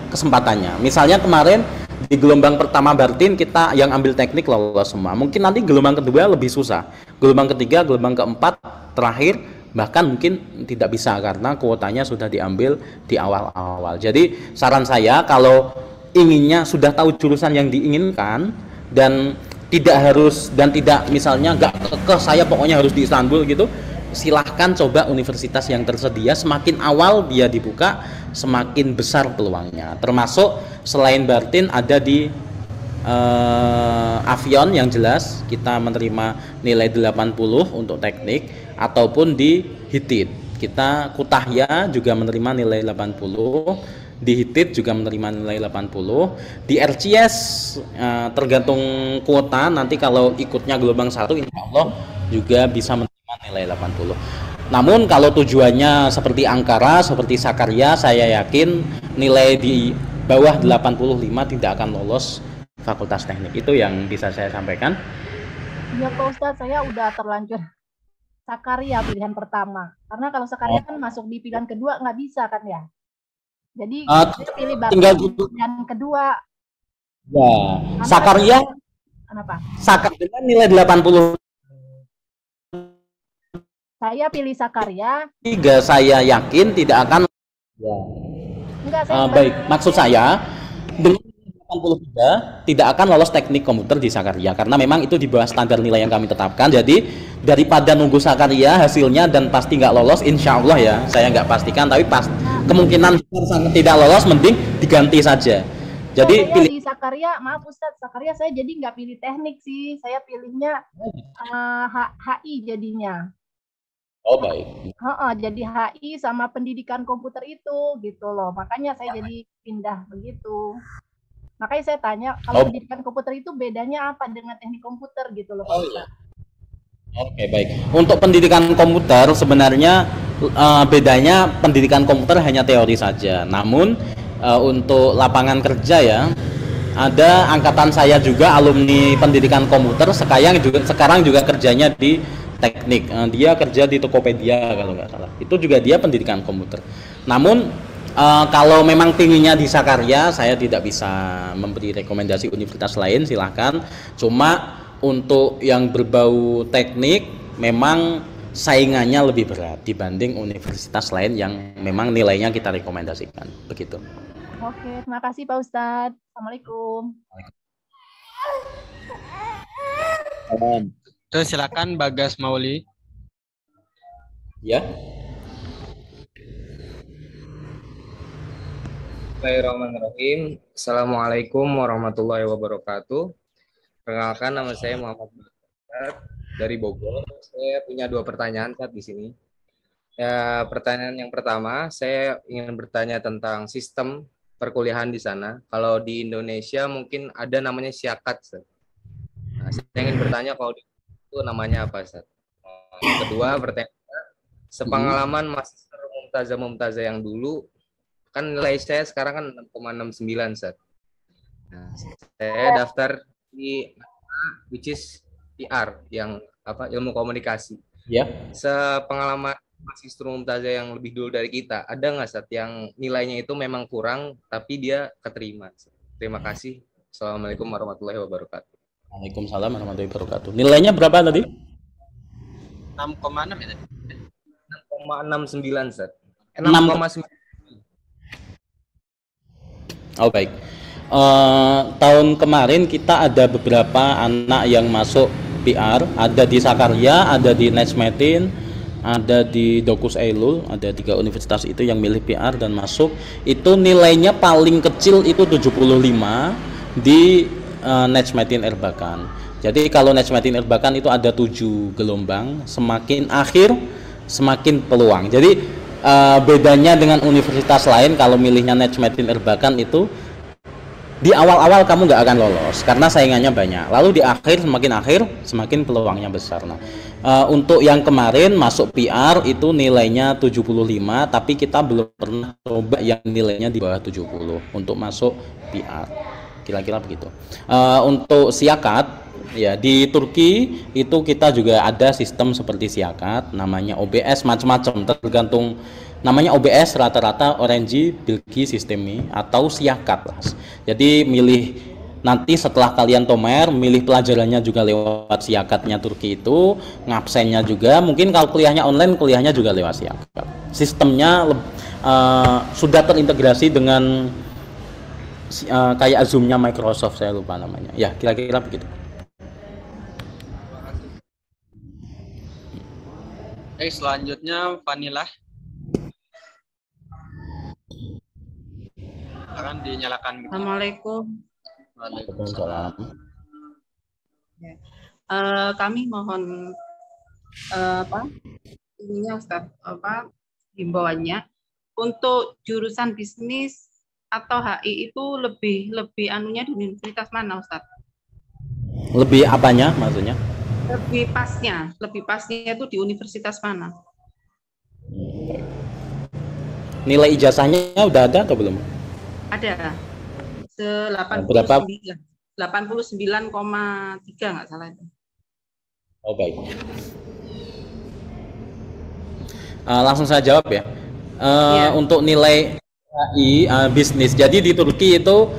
kesempatannya. Misalnya kemarin di gelombang pertama Barton kita yang ambil teknik lolos semua. Mungkin nanti gelombang kedua lebih susah. Gelombang ketiga, gelombang keempat, terakhir bahkan mungkin tidak bisa karena kuotanya sudah diambil di awal-awal. Jadi saran saya kalau inginnya sudah tahu jurusan yang diinginkan dan tidak misalnya nggak ke saya pokoknya harus di Istanbul gitu, silahkan coba universitas yang tersedia. Semakin awal dia dibuka semakin besar peluangnya, termasuk selain Bartin ada di Avion yang jelas kita menerima nilai 80 untuk teknik, ataupun di Hitit kita Kutahya juga menerima nilai 80, di Hitit juga menerima nilai 80, di RCS tergantung kuota nanti kalau ikutnya gelombang 1 insya Allah juga bisa menerima nilai 80. Namun kalau tujuannya seperti Ankara, seperti Sakarya, saya yakin nilai di bawah 85 tidak akan lolos Fakultas Teknik. Itu yang bisa saya sampaikan. Ya Pak Ustadz, saya udah terlanjur Sakarya pilihan pertama. Karena kalau Sakarya kan masuk di pilihan kedua nggak bisa kan ya. Jadi saya pilih tinggal pilihan kedua. Ya, Sakarya. Kenapa? Sakarya dengan nilai 80. Saya pilih Sakarya. Saya yakin tidak akan. Ya. Enggak, saya baik, maksud saya dengan 83 tidak akan lolos teknik komputer di Sakarya karena memang itu di bawah standar nilai yang kami tetapkan. Jadi daripada nunggu Sakarya hasilnya dan pasti nggak lolos, insya Allah ya saya nggak pastikan, tapi kemungkinan tidak lolos mending diganti saja. Jadi pilih di Sakarya, maaf Ustadz, Sakarya saya jadi nggak pilih teknik sih, saya pilihnya HI jadinya. Oh baik. Jadi HI sama pendidikan komputer itu gitu loh, makanya saya jadi pindah begitu. Makanya saya tanya kalau pendidikan komputer itu bedanya apa dengan teknik komputer gitu loh Pak Ustadz. Oke baik. Untuk pendidikan komputer sebenarnya bedanya pendidikan komputer hanya teori saja. Namun untuk lapangan kerja ya, ada angkatan saya juga alumni pendidikan komputer sekarang juga kerjanya di teknik. Dia kerja di Tokopedia kalau nggak salah. Itu juga dia pendidikan komputer. Namun kalau memang tingginya di Sakarya, saya tidak bisa memberi rekomendasi universitas lain, silahkan. Cuma untuk yang berbau teknik, memang saingannya lebih berat dibanding universitas lain yang memang nilainya kita rekomendasikan. Begitu. Oke, terima kasih Pak Ustadz. Assalamualaikum. Terus silakan Bagas Mauli. Ya. Bismillahirrahmanirrahim. Assalamualaikum warahmatullahi wabarakatuh. Perkenalkan, nama saya Muhammad dari Bogor. Saya punya 2 pertanyaan saat di sini. Ya, pertanyaan yang pertama, saya ingin bertanya tentang sistem perkuliahan di sana. Kalau di Indonesia mungkin ada namanya Syakat. Nah, saya ingin bertanya kalau itu namanya apa, Ustaz? Kedua, pertanyaan, sepengalaman Master Mumtazah yang dulu, kan nilai saya sekarang kan 6,69 Ustaz. Nah, saya daftar di which is PR yang ilmu komunikasi. Ya. Sepengalaman Master Mumtazah yang lebih dulu dari kita, ada nggak Ustaz yang nilainya itu memang kurang tapi dia keterima? Terima kasih. Assalamualaikum warahmatullahi wabarakatuh. Waalaikumsalam warahmatullahi wabarakatuh. Nilainya berapa tadi? 6,6 ya tadi. 6,69 Ustaz. 6. 6,9. Oh baik. Tahun kemarin kita ada beberapa anak yang masuk PR, ada di Sakarya, ada di Najmetin, ada di Dokus Ailul, ada 3 universitas itu yang milih PR dan masuk. Itu nilainya paling kecil itu 75 di Najmetin Erbakan. Jadi kalau Najmetin Erbakan itu ada 7 gelombang, semakin akhir semakin peluang. Jadi bedanya dengan universitas lain, kalau milihnya Najmetin Erbakan itu di awal-awal kamu nggak akan lolos karena saingannya banyak. Lalu di akhir semakin peluangnya besar. Nah, untuk yang kemarin masuk PR itu nilainya 75, tapi kita belum pernah coba yang nilainya di bawah 70 untuk masuk PR. Kira-kira begitu. Untuk siakat ya di Turki itu kita juga ada sistem seperti siakat, namanya OBS, macam-macam tergantung namanya. OBS rata-rata Orange Bilgi Sistemi atau siakat. Jadi milih nanti setelah kalian tomer, milih pelajarannya juga lewat siakatnya Turki itu, ngabsennya juga, mungkin kalau kuliahnya online, kuliahnya juga lewat siakat. Sistemnya sudah terintegrasi dengan kayak Zoom-nya Microsoft, saya lupa namanya. Ya, kira-kira begitu. Baik, selanjutnya Vanilla. Silakan dinyalakan. Assalamualaikum. Waalaikumsalam. Kami mohon ininya Ustaz, himbauannya untuk jurusan bisnis atau HI itu lebih anunya di universitas mana Ustaz? Lebih apanya maksudnya? Lebih pasnya itu di universitas mana? Nilai ijazahnya udah ada atau belum? Ada. 89,3 nggak salah itu. Oh baik. Langsung saya jawab ya. Untuk nilai HI bisnis. Jadi di Turki itu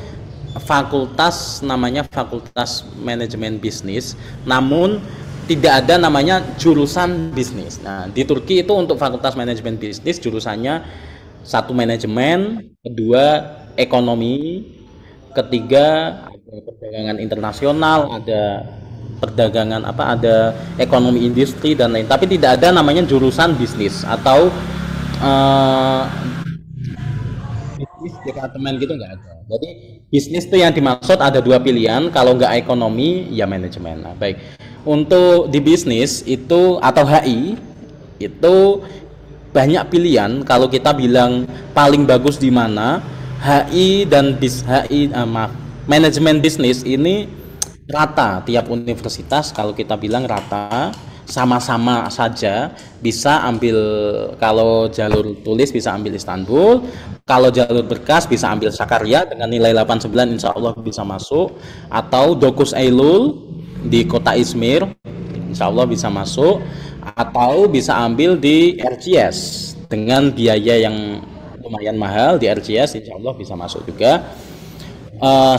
fakultas namanya Fakultas Manajemen Bisnis, namun tidak ada namanya jurusan bisnis. Nah, di Turki itu untuk Fakultas Manajemen Bisnis jurusannya 1 manajemen, 2 ekonomi, 3 ada perdagangan internasional, ada perdagangan ada ekonomi industri dan lain. Tapi tidak ada namanya jurusan bisnis atau bisnis departemen gitu, nggak ada. Jadi bisnis itu yang dimaksud ada 2 pilihan, kalau nggak ekonomi ya manajemen. Nah, baik. Untuk di bisnis itu atau HI itu banyak pilihan. Kalau kita bilang paling bagus di mana, HI dan manajemen bisnis ini rata tiap universitas. Kalau kita bilang rata, sama-sama saja bisa ambil. Kalau jalur tulis bisa ambil Istanbul, kalau jalur berkas bisa ambil Sakarya dengan nilai 89 insya Allah bisa masuk, atau Dokus Eylul di kota Izmir insya Allah bisa masuk, atau bisa ambil di RGS dengan biaya yang lumayan mahal. Di RGS insya Allah bisa masuk juga.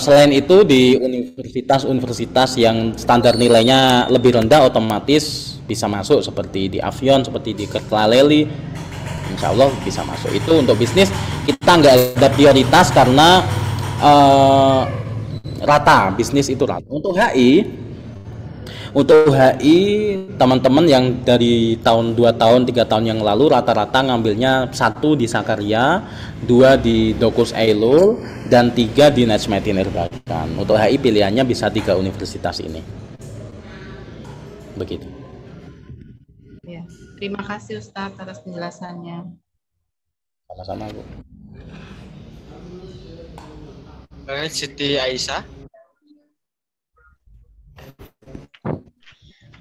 Selain itu di universitas-universitas yang standar nilainya lebih rendah otomatis bisa masuk, seperti di Avion, seperti di Kerklaleli, insya Allah bisa masuk. Itu untuk bisnis kita nggak ada prioritas karena rata, bisnis itu rata. Untuk HI teman-teman yang dari tahun 2 tahun 3 tahun yang lalu rata-rata ngambilnya 1 di Sakarya, 2 di Dokus Eylul, dan 3 di Najmetin Erbakan. Untuk HI pilihannya bisa 3 universitas ini. Begitu. Ya, terima kasih Ustadz atas penjelasannya. Sama-sama Bu. Siti Aisyah.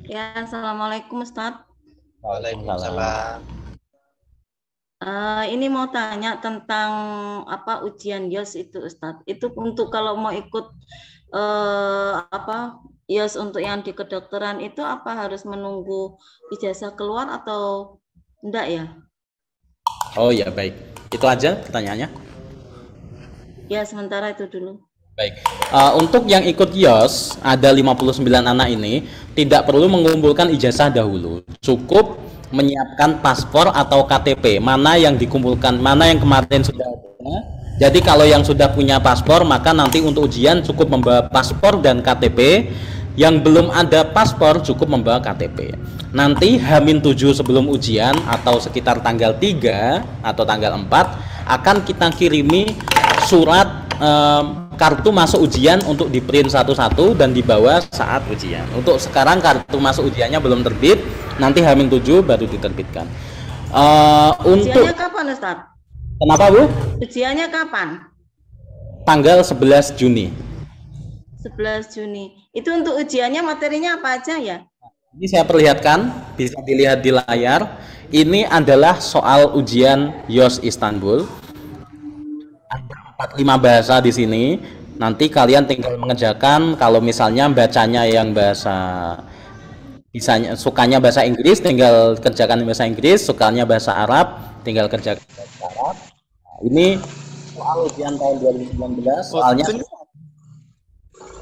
Ya, Assalamualaikum Ustadz. Waalaikumsalam. Ini mau tanya tentang ujian IELTS itu Ustadz. Itu untuk kalau mau ikut IELTS untuk yang di kedokteran itu harus menunggu ijazah keluar atau enggak ya? Oh ya baik. Itu aja pertanyaannya. Ya sementara itu dulu. Baik. Untuk yang ikut YOS ada 59 anak ini tidak perlu mengumpulkan ijazah dahulu. Cukup menyiapkan paspor atau KTP. Mana yang dikumpulkan, mana yang kemarin sudah ada. Jadi kalau yang sudah punya paspor maka nanti untuk ujian cukup membawa paspor dan KTP. Yang belum ada paspor cukup membawa KTP. Nanti H-7 sebelum ujian atau sekitar tanggal 3 atau tanggal 4 akan kita kirimi surat kartu masuk ujian untuk di print satu-satu dan dibawa saat ujian. Untuk sekarang kartu masuk ujiannya belum terbit, nanti H-7 baru diterbitkan. Ujiannya kapan, Ustaz? Kenapa, Bu? Ujiannya kapan? Tanggal 11 Juni. 11 Juni. Itu untuk ujiannya materinya apa aja ya? Ini saya perlihatkan, bisa dilihat di layar. Ini adalah soal ujian YOS Istanbul. Ada 45 bahasa di sini. Nanti kalian tinggal mengerjakan. Kalau misalnya bacanya yang bahasa sukanya bahasa Inggris, tinggal kerjakan bahasa Inggris. Sukanya bahasa Arab, tinggal kerjakan bahasa Arab. Ini soal ujian tahun 2019. Soalnya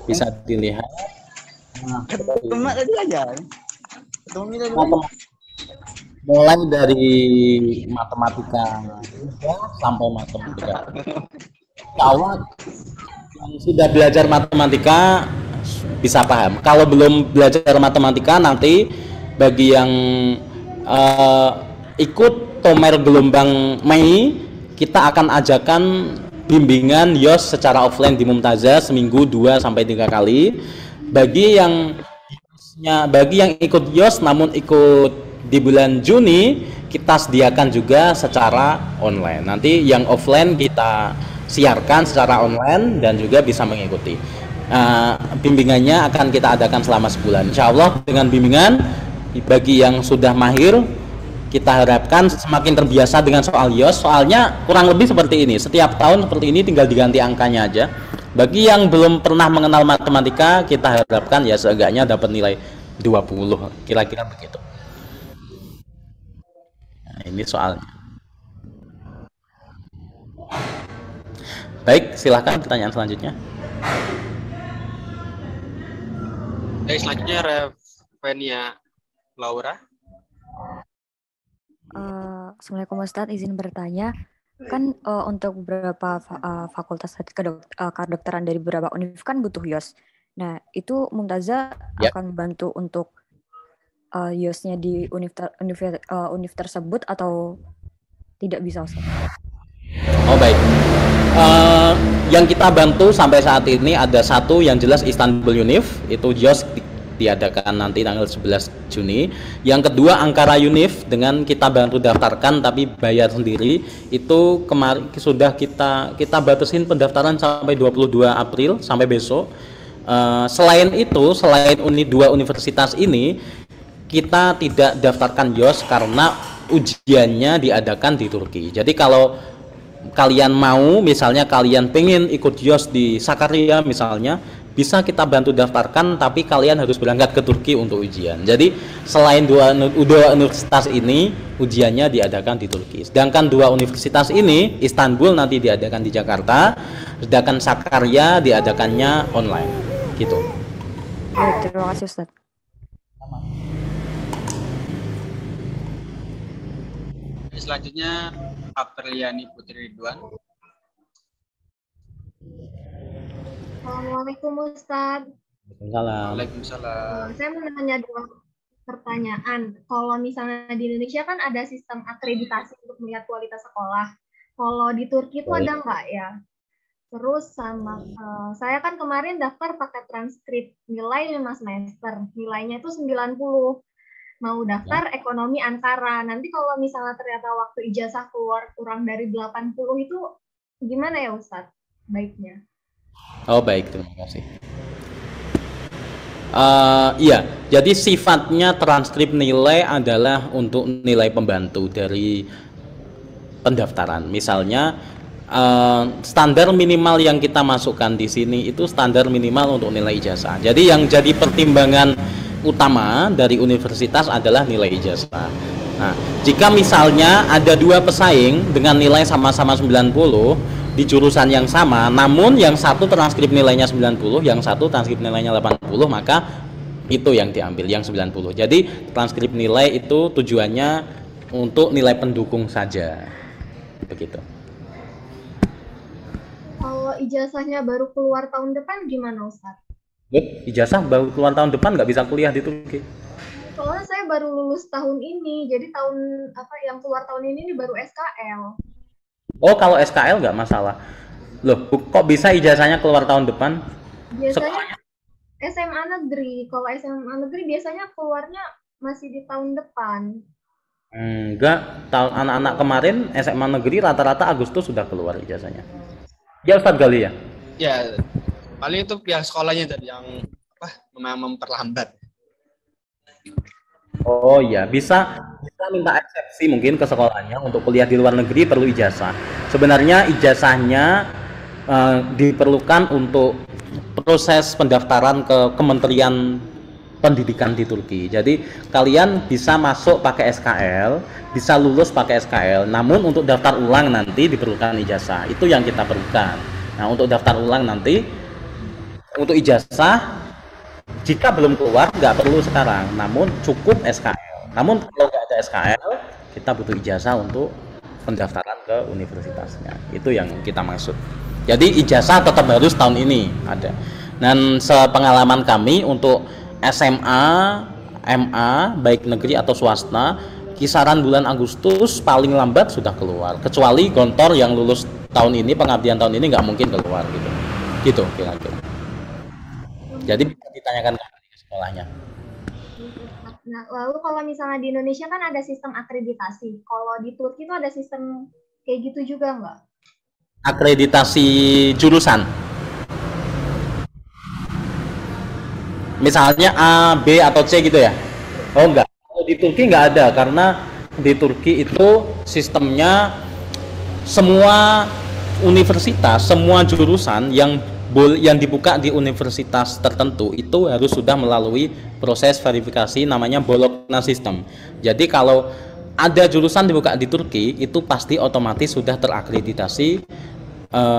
bisa dilihat. Mulai dari matematika sampai matematika. Kalau yang sudah belajar matematika bisa paham. Kalau belum belajar matematika, nanti bagi yang ikut Tomer gelombang Mei, kita akan ajakan bimbingan YOS secara offline di Mumtazah seminggu 2 sampai 3 kali. Bagi yang ikut YOS namun ikut di bulan Juni, kita sediakan juga secara online. Nanti yang offline kita siarkan secara online dan juga bisa mengikuti. Bimbingannya akan kita adakan selama sebulan. Insya Allah dengan bimbingan, bagi yang sudah mahir, kita harapkan semakin terbiasa dengan soal YOS. Soalnya kurang lebih seperti ini, setiap tahun seperti ini, tinggal diganti angkanya aja. Bagi yang belum pernah mengenal matematika, kita harapkan ya seenggaknya dapat nilai 20, kira-kira begitu. Nah, ini soalnya. Baik, silahkan pertanyaan selanjutnya. Baik, selanjutnya Revenia Laura. Assalamualaikum Ustadz, izin bertanya. Kan untuk beberapa fakultas kedokteran dari beberapa univ kan butuh YOS. Nah, itu Mumtazah akan membantu untuk YOS-nya di univ tersebut atau tidak bisa, Ustaz? Oh, baik. Yang kita bantu sampai saat ini ada satu yang jelas Istanbul Univ, itu YOS diadakan nanti tanggal 11 Juni. Yang kedua Ankara Univ, dengan kita bantu daftarkan tapi bayar sendiri. Itu kemarin sudah kita batasin pendaftaran sampai 22 April sampai besok. Selain itu, selain dua universitas ini, kita tidak daftarkan YOS karena ujiannya diadakan di Turki. Jadi kalau kalian mau, misalnya kalian pengen ikut YOS di Sakarya misalnya, bisa kita bantu daftarkan, tapi kalian harus berangkat ke Turki untuk ujian. Jadi selain dua universitas ini, ujiannya diadakan di Turki. Sedangkan dua universitas ini, Istanbul nanti diadakan di Jakarta, sedangkan Sakarya diadakannya online. Gitu. Terima kasih Ustaz. Selanjutnya Apriliani Putri Ridwan. Assalamualaikum Ustadz. Waalaikumsalam. Saya mau nanya dua pertanyaan. Kalau misalnya di Indonesia kan ada sistem akreditasi untuk melihat kualitas sekolah. Kalau di Turki itu ada nggak ya? Terus sama saya kan kemarin daftar pakai transkrip nilai 5 semester. Nilainya itu 90. Mau daftar ekonomi Ankara. Nanti kalau misalnya ternyata waktu ijazah keluar kurang dari 80 itu gimana ya Ustadz baiknya? Oh baik, terima kasih. Iya, jadi sifatnya transkrip nilai adalah untuk nilai pembantu dari pendaftaran. Misalnya standar minimal yang kita masukkan di sini itu standar minimal untuk nilai ijazah. Jadi yang jadi pertimbangan utama dari universitas adalah nilai ijazah. Nah, jika misalnya ada dua pesaing dengan nilai sama-sama 90, di jurusan yang sama, namun yang satu transkrip nilainya 90, yang satu transkrip nilainya 80, maka itu yang diambil, yang 90. Jadi transkrip nilai itu tujuannya untuk nilai pendukung saja. Begitu. Kalau ijazahnya baru keluar tahun depan gimana Ustadz? Ijazah baru keluar tahun depan nggak bisa kuliah di Turki. Soalnya saya baru lulus tahun ini, jadi tahun apa yang keluar tahun ini baru SKL. Oh, kalau SKL nggak masalah. Loh, kok bisa ijazahnya keluar tahun depan? Biasanya SMA negeri. Kalau SMA negeri biasanya keluarnya masih di tahun depan. Enggak, anak-anak kemarin SMA negeri rata-rata Agustus sudah keluar ijazahnya. Ya Ustadz Gali ya? Ya, paling itu pihak sekolahnya tadi yang memperlambat. Oh iya, bisa minta eksepsi mungkin ke sekolahnya untuk kuliah di luar negeri perlu ijazah. Sebenarnya ijazahnya diperlukan untuk proses pendaftaran ke Kementerian Pendidikan di Turki. Jadi kalian bisa masuk pakai SKL, bisa lulus pakai SKL. Namun untuk daftar ulang nanti diperlukan ijazah. Itu yang kita perlukan. Nah, untuk daftar ulang nanti untuk ijazah jika belum keluar nggak perlu sekarang, namun cukup SKL. Namun kalau nggak ada SKL, kita butuh ijazah untuk pendaftaran ke universitasnya. Itu yang kita maksud. Jadi ijazah tetap harus tahun ini ada. Dan sepengalaman kami untuk SMA, MA, baik negeri atau swasta, kisaran bulan Agustus paling lambat sudah keluar. Kecuali gontor yang lulus tahun ini, pengabdian tahun ini nggak mungkin keluar gitu. Gitu kira-kira. Jadi bisa ditanyakan ke sekolahnya. Nah, lalu kalau misalnya di Indonesia kan ada sistem akreditasi. Kalau di Turki itu ada sistem kayak gitu juga nggak? Akreditasi jurusan. Misalnya A, B, atau C gitu ya? Oh enggak. Kalau di Turki nggak ada, karena di Turki itu sistemnya semua universitas, semua jurusan yang dibuka di universitas tertentu itu harus sudah melalui proses verifikasi namanya Bologna System. Jadi kalau ada jurusan dibuka di Turki itu pasti otomatis sudah terakreditasi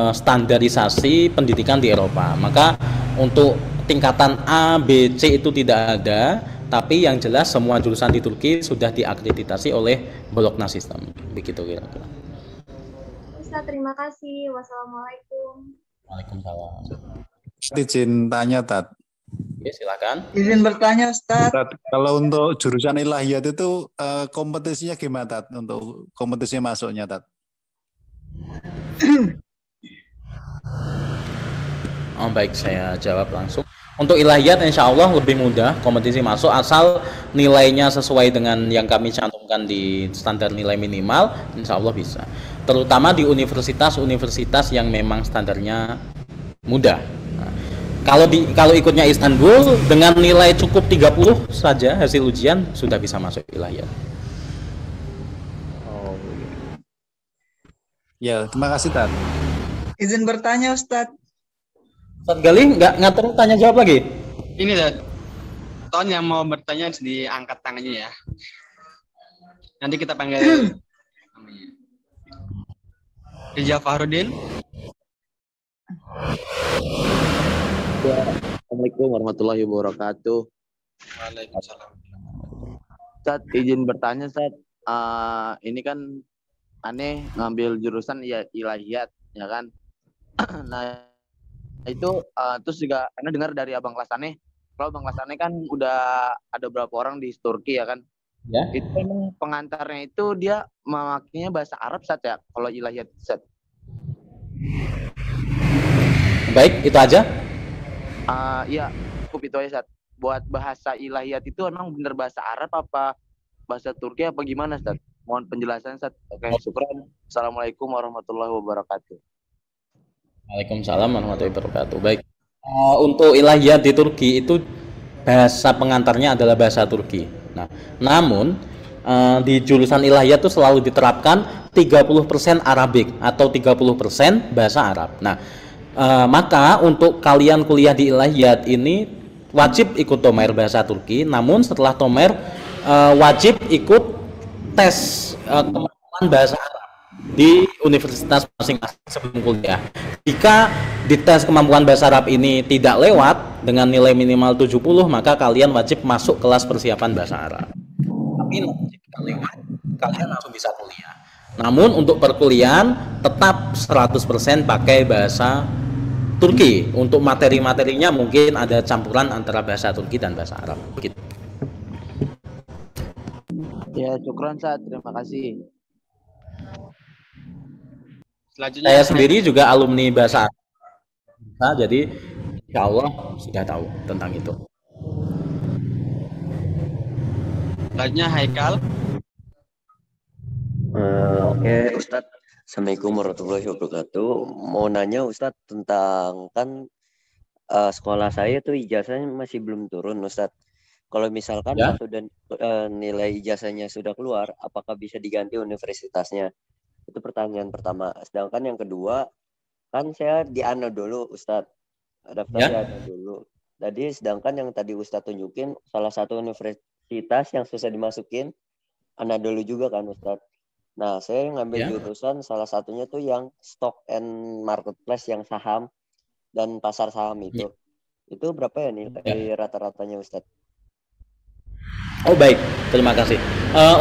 standarisasi pendidikan di Eropa. Maka untuk tingkatan A, B, C itu tidak ada, tapi yang jelas semua jurusan di Turki sudah diakreditasi oleh Bologna System. Begitu kira-kira. Ustaz, terima kasih. Wassalamualaikum. Waalaikumsalam. Izin tanya, Tat. Oke, silakan. Izin bertanya, Ustaz. Tat, kalau untuk jurusan ilahiyat itu kompetisinya gimana, Tat? Untuk kompetisi masuknya, Tat? Oh, baik, saya jawab langsung. Untuk ilahiyat insya Allah lebih mudah kompetisi masuk asal nilainya sesuai dengan yang kami cantumkan di standar nilai minimal, insya Allah bisa. Terutama di universitas-universitas yang memang standarnya mudah. Nah, kalau ikutnya Istanbul dengan nilai cukup 30 saja hasil ujian sudah bisa masuk ilahiyat. Oh. Ya, terima kasih, Tat. Izin bertanya, Ustaz. Ustaz Gali nggak terus tanya jawab lagi? Ini tahun yang mau bertanya diangkat tangannya ya. Nanti kita panggil Rija Fahrudin. Assalamualaikum warahmatullahi wabarakatuh. Waalaikumsalam. Ustaz, izin bertanya, Ustaz. Ini kan aneh ngambil jurusan ya ilahiyat, ya kan? Nah, itu terus juga karena dengar dari Abang kelas aneh, kalau Abang kelas aneh kan udah ada berapa orang di Turki ya kan? Ya. Itu memang pengantarnya itu dia memakainya bahasa Arab, Ustaz, ya, kalau ilahiyat, Ustaz. Baik, itu aja. Iya, cukup itu aja, Ustaz. Buat bahasa ilahiyat itu emang bener bahasa Arab apa bahasa Turki apa gimana, Ustaz? Mohon penjelasan, Ustaz. Oke, syukran. Assalamualaikum warahmatullahi wabarakatuh. Waalaikumsalam warahmatullahi wabarakatuh. Baik. Untuk ilahiyat di Turki itu bahasa pengantarnya adalah bahasa Turki. Nah, namun di jurusan ilahiyat itu selalu diterapkan 30% Arabik atau 30% bahasa Arab. Nah, maka untuk kalian kuliah di ilahiyat ini wajib ikut tomer bahasa Turki. Namun setelah tomer wajib ikut tes kemampuan bahasa Arab. di universitas masing-masing sebelum kuliah. Jika di tes kemampuan bahasa Arab ini tidak lewat dengan nilai minimal 70, maka kalian wajib masuk kelas persiapan bahasa Arab. Tapi jika lewat, kalian langsung bisa kuliah. Namun untuk perkuliahan tetap 100% pakai bahasa Turki. Untuk materi-materinya mungkin ada campuran antara bahasa Turki dan bahasa Arab. Begitu. Ya, syukran Ustaz. Terima kasih. Selanjutnya Saya sendiri juga alumni bahasa Arab. Nah, jadi insya Allah sudah tahu tentang itu. Selanjutnya Haikal. Oke, Ustadz. Assalamualaikum warahmatullahi wabarakatuh. Mau nanya Ustadz tentang kan sekolah saya tuh ijazahnya masih belum turun Ustadz. Kalau misalkan Ya. pas sudah nilai ijazahnya sudah keluar, apakah bisa diganti universitasnya? Itu pertanyaan pertama. Sedangkan yang kedua, kan saya di ANA dulu Ustadz. Daftar Ya. di ANA dulu. Tadi sedangkan yang tadi Ustadz tunjukin salah satu universitas yang susah dimasukin ANA dulu juga kan Ustadz. Nah, saya ngambil Ya. jurusan salah satunya tuh yang stock and marketplace yang saham dan pasar saham itu. Itu berapa ya nilai rata-ratanya Ustadz? Oh baik, terima kasih.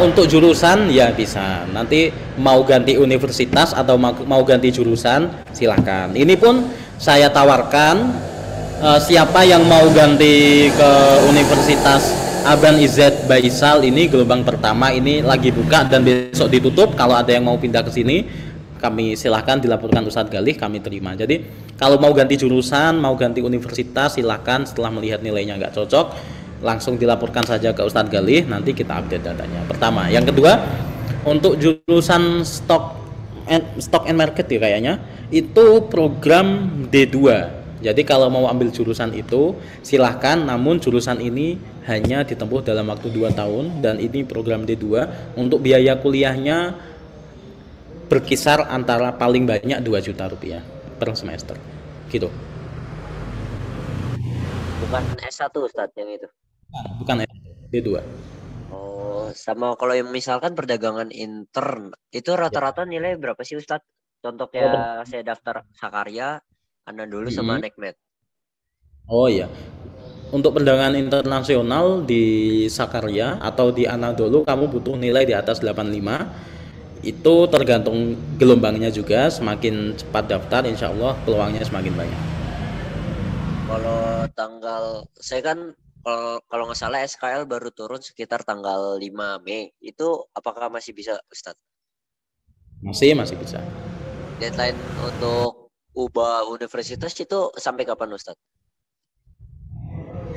Untuk jurusan ya bisa. Nanti mau ganti universitas atau mau ganti jurusan silahkan. Ini pun saya tawarkan siapa yang mau ganti ke Universitas Aban Izzet Baisal ini gelombang pertama ini lagi buka dan besok ditutup. Kalau ada yang mau pindah ke sini, kami silahkan dilaporkan Ustadz Galih, kami terima. Jadi kalau mau ganti jurusan, mau ganti universitas silahkan. Setelah melihat nilainya nggak cocok, langsung dilaporkan saja ke Ustadz Galih, nanti kita update datanya. Pertama, yang kedua untuk jurusan stock and market ya kayaknya itu program D2. Jadi kalau mau ambil jurusan itu silahkan, namun jurusan ini hanya ditempuh dalam waktu 2 tahun dan ini program D2. Untuk biaya kuliahnya berkisar antara paling banyak 2 juta rupiah per semester gitu. Bukan S1 Ustadz yang itu. Bukan D2. Oh, sama kalau yang misalkan perdagangan intern, itu rata-rata nilai berapa sih Ustadz? Contoh kayak saya daftar Sakarya, Anda dulu sama Nekmed. Oh iya. Untuk perdagangan internasional di Sakarya atau di Anadolu kamu butuh nilai di atas 85. Itu tergantung gelombangnya juga. Semakin cepat daftar insya Allah peluangnya semakin banyak. Kalau tanggal, saya kan kalau nggak salah SKL baru turun sekitar tanggal 5 Mei. Itu apakah masih bisa Ustadz? Masih bisa. Deadline untuk ubah universitas itu sampai kapan Ustadz?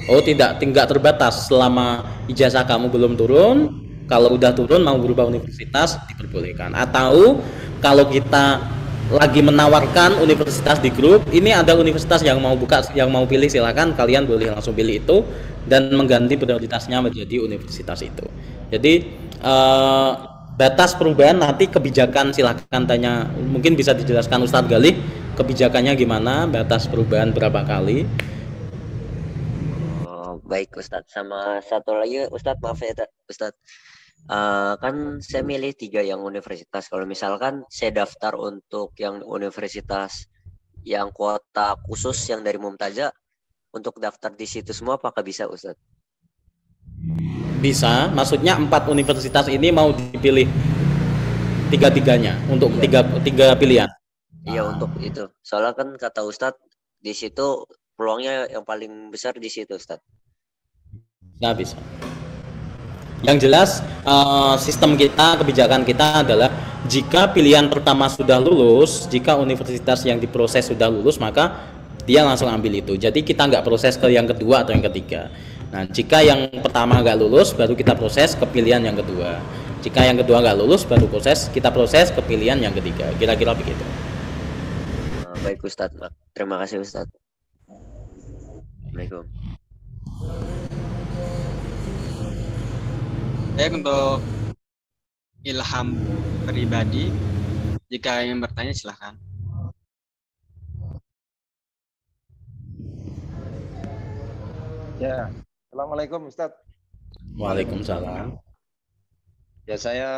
Oh tidak terbatas. Selama ijazah kamu belum turun, kalau udah turun mau berubah universitas diperbolehkan. Atau kalau kita lagi menawarkan universitas di grup, ini ada universitas yang mau buka, yang mau pilih silakan, kalian boleh langsung pilih itu dan mengganti prioritasnya menjadi universitas itu. Jadi batas perubahan nanti kebijakan silakan tanya, mungkin bisa dijelaskan Ustadz Galih kebijakannya gimana, batas perubahan berapa kali. Baik Ustadz, sama satu lagi Ustadz, maaf ya Ustadz, kan saya milih 3 yang universitas. Kalau misalkan saya daftar untuk yang universitas yang kuota khusus yang dari Mumtaza, untuk daftar di situ semua apakah bisa Ustadz? Bisa, maksudnya 4 universitas ini mau dipilih tiga-tiganya untuk tiga pilihan. Iya untuk itu. Soalnya kan kata Ustadz di situ peluangnya yang paling besar di situ Ustadz. Nggak bisa. Yang jelas sistem kita, kebijakan kita adalah jika pilihan pertama sudah lulus, jika universitas yang diproses sudah lulus, maka dia langsung ambil itu. Jadi kita nggak proses ke yang kedua atau yang ketiga. Nah, jika yang pertama nggak lulus, baru kita proses ke pilihan yang kedua. Jika yang kedua nggak lulus, baru kita proses ke pilihan yang ketiga. Kira-kira begitu. Baik Ustadz, terima kasih Ustadz. Assalamualaikum. Baik, untuk ilham pribadi, jika ingin bertanya silahkan. Ya, Assalamualaikum Ustadz. Waalaikumsalam. Ya, saya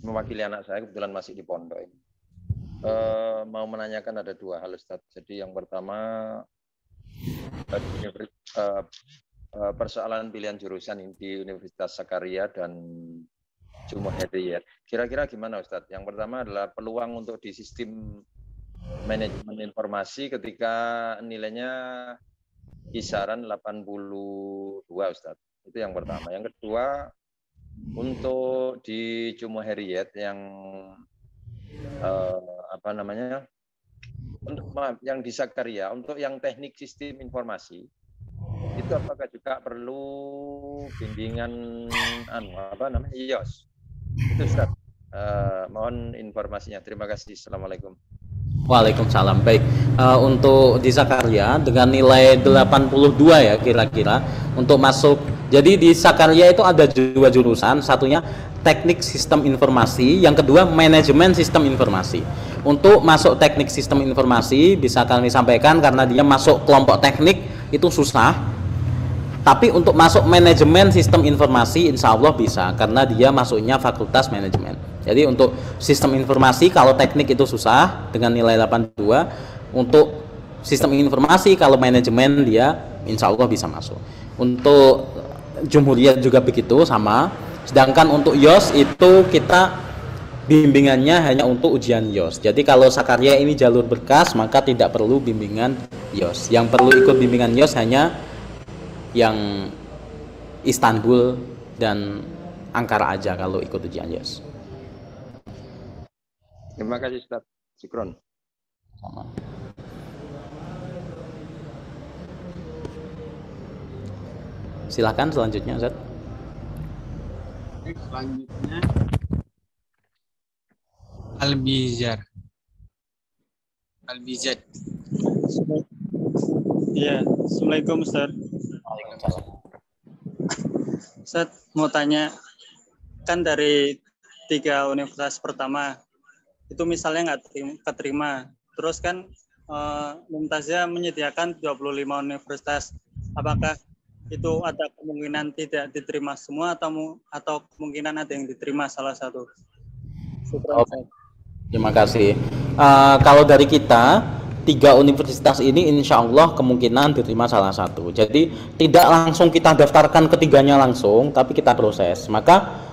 mewakili anak saya, kebetulan masih di pondok ini. Mau menanyakan ada 2 hal, Ustaz. Jadi yang pertama persoalan pilihan jurusan di Universitas Sakarya dan Jumoheriyat. Kira-kira gimana, Ustaz? Yang pertama adalah peluang untuk di sistem manajemen informasi ketika nilainya kisaran 82, Ustaz. Itu yang pertama. Yang kedua, untuk di Jumoheriyat yang yang di Sakarya, untuk yang teknik sistem informasi, itu apakah juga perlu bimbingan IOS? Itu, Ustaz. Mohon informasinya. Terima kasih. Assalamualaikum. Waalaikumsalam. Baik, untuk di Sakarya dengan nilai 82 ya kira-kira untuk masuk. Jadi di Sakarya itu ada 2 jurusan, satunya teknik sistem informasi, yang kedua manajemen sistem informasi. Untuk masuk teknik sistem informasi bisa kami sampaikan karena dia masuk kelompok teknik itu susah. Tapi untuk masuk manajemen sistem informasi insya Allah bisa karena dia masuknya fakultas manajemen. Jadi untuk sistem informasi kalau teknik itu susah dengan nilai 82. Untuk sistem informasi kalau manajemen dia insya Allah bisa masuk. Untuk Jumhuriyat juga begitu sama. Sedangkan untuk YOS itu kita bimbingannya hanya untuk ujian YOS. Jadi kalau Sakarya ini jalur berkas maka tidak perlu bimbingan YOS. Yang perlu ikut bimbingan YOS hanya yang Istanbul dan Ankara aja kalau ikut ujian YOS. Terima kasih, Ustaz. Syukron. Sama. Silakan selanjutnya, Ustaz. Selanjutnya Albizar. Iya, Assalamualaikum, Ustaz. Waalaikumsalam. Ustaz, mau tanya, kan dari 3 universitas pertama itu misalnya nggak keterima, terus kan Mumtazah menyediakan 25 universitas, apakah itu ada kemungkinan tidak diterima semua atau kemungkinan ada yang diterima salah satu? Okay. Terima kasih. Kalau dari kita 3 universitas ini insya Allah kemungkinan diterima salah satu. Jadi tidak langsung kita daftarkan ketiganya langsung, tapi kita proses. Maka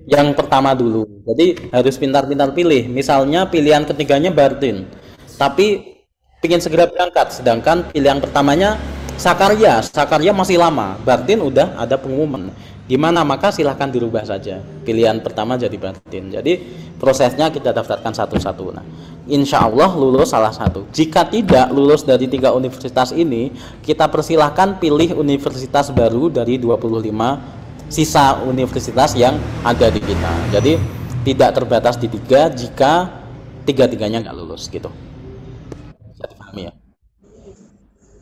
yang pertama dulu. Jadi harus pintar-pintar pilih. Misalnya pilihan ketiganya Bardin, tapi ingin segera berangkat. Sedangkan pilihan pertamanya Sakarya masih lama. Bardin udah ada pengumuman. Gimana? Maka silahkan dirubah saja. Pilihan pertama jadi Bardin. Jadi prosesnya kita daftarkan satu-satu. Nah, insya Allah lulus salah satu. Jika tidak lulus dari 3 universitas ini, kita persilahkan pilih universitas baru dari 25 sisa universitas yang ada di kita. Jadi tidak terbatas di 3 jika 3-3-nya nggak lulus gitu. Bisa dipahami ya?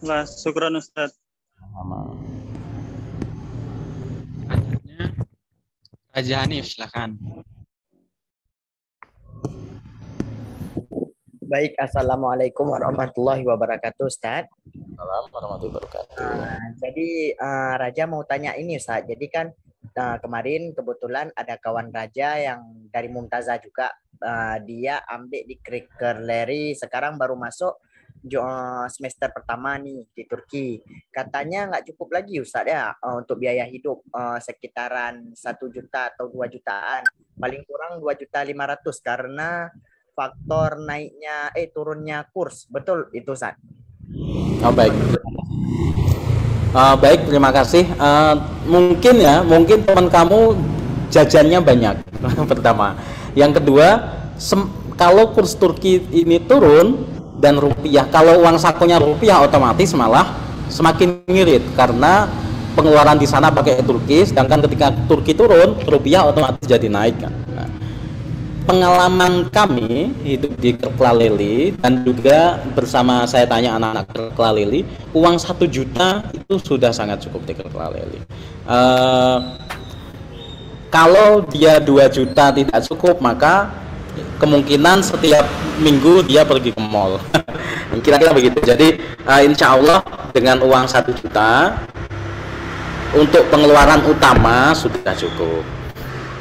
Nah, syukran, Ustaz. Raja Hanif, silakan. Baik, Assalamualaikum warahmatullahi wabarakatuh, Ustaz. Assalamualaikum warahmatullahi wabarakatuh. Jadi Raja mau tanya ini, Ustaz. Jadi kan kemarin kebetulan ada kawan Raja yang dari Mumtazah juga. Dia ambil di Kırklareli, sekarang baru masuk semester pertama nih di Turki. Katanya nggak cukup lagi, Ustaz ya, untuk biaya hidup sekitaran 1 juta atau 2 jutaan. Paling kurang 2.500.000 karena faktor naiknya turunnya kurs. Betul itu, Ustaz? Oh, baik. Baik, terima kasih. Mungkin teman kamu jajannya banyak. Pertama. Yang kedua, kalau kurs Turki ini turun dan rupiah, kalau uang sakunya rupiah otomatis malah semakin ngirit karena pengeluaran di sana pakai Turki, sedangkan ketika Turki turun rupiah otomatis jadi naik kan. Nah, pengalaman kami hidup di Kırklareli dan juga bersama saya tanya anak-anak Kırklareli, uang 1 juta itu sudah sangat cukup di Kırklareli. Kalau dia 2 juta tidak cukup, maka kemungkinan setiap minggu dia pergi ke mall. Kira-kira begitu. Jadi insya Allah dengan uang 1 juta untuk pengeluaran utama sudah cukup.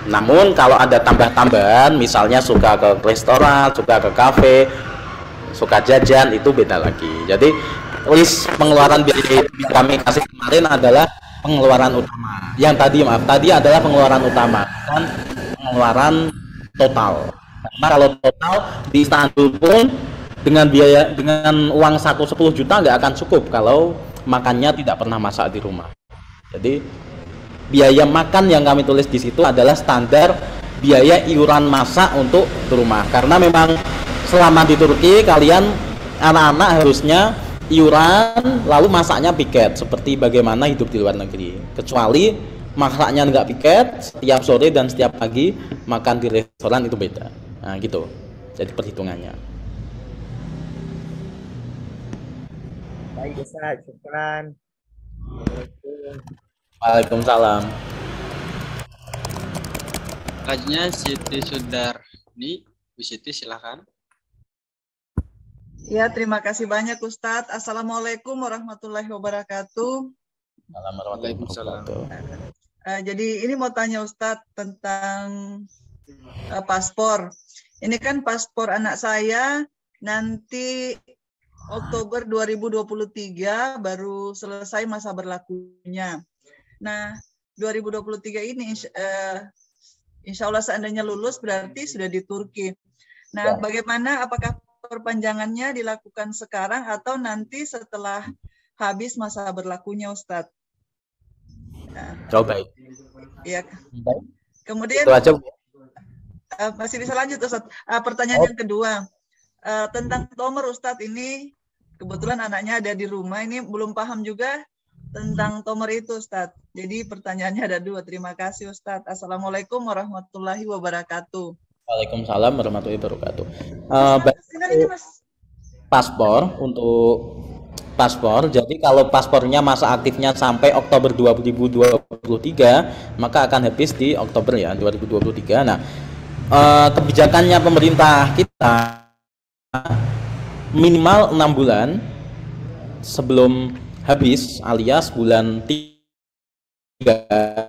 Namun kalau ada tambah-tambahan, misalnya suka ke restoran, suka ke kafe, suka jajan, itu beda lagi. Jadi list pengeluaran biaya yang kami kasih kemarin adalah pengeluaran utama. Yang tadi adalah pengeluaran utama, bukan pengeluaran total. Karena kalau total di Istanbul pun dengan biaya dengan uang 10 juta nggak akan cukup kalau makannya tidak pernah masak di rumah. Jadi biaya makan yang kami tulis di situ adalah standar biaya iuran masak untuk di rumah. Karena memang selama di Turki kalian anak-anak harusnya iuran lalu masaknya piket seperti bagaimana hidup di luar negeri. Kecuali masaknya nggak piket, setiap sore dan setiap pagi makan di restoran itu beda. Nah gitu. Jadi perhitungannya. Baik Ustaz, syukran. Waalaikumsalam. Selanjutnya Siti Sudarni. Bu Siti silahkan. Ya, terima kasih banyak Ustadz. Assalamualaikum warahmatullahi wabarakatuh. Waalaikumsalam. Jadi ini mau tanya Ustadz tentang paspor. Ini kan paspor anak saya nanti Oktober 2023 baru selesai masa berlakunya. Nah, 2023 ini insya Allah seandainya lulus berarti sudah di Turki. Nah, bagaimana apakah perpanjangannya dilakukan sekarang atau nanti setelah habis masa berlakunya, Ustadz? Nah, coba. Ya. Kemudian itu aja. Masih bisa lanjut, Ustadz. Pertanyaan yang kedua tentang Tomer, Ustadz. Ini kebetulan anaknya ada di rumah. Ini belum paham juga tentang Tomer itu, Ustadz. Jadi pertanyaannya ada dua. Terima kasih, Ustadz. Assalamualaikum warahmatullahi wabarakatuh. Waalaikumsalam warahmatullahi wabarakatuh. Paspor untuk paspor. Jadi kalau paspornya masa aktifnya sampai Oktober 2023, maka akan habis di Oktober ya 2023. Nah, kebijakannya pemerintah kita minimal 6 bulan sebelum habis, alias bulan 3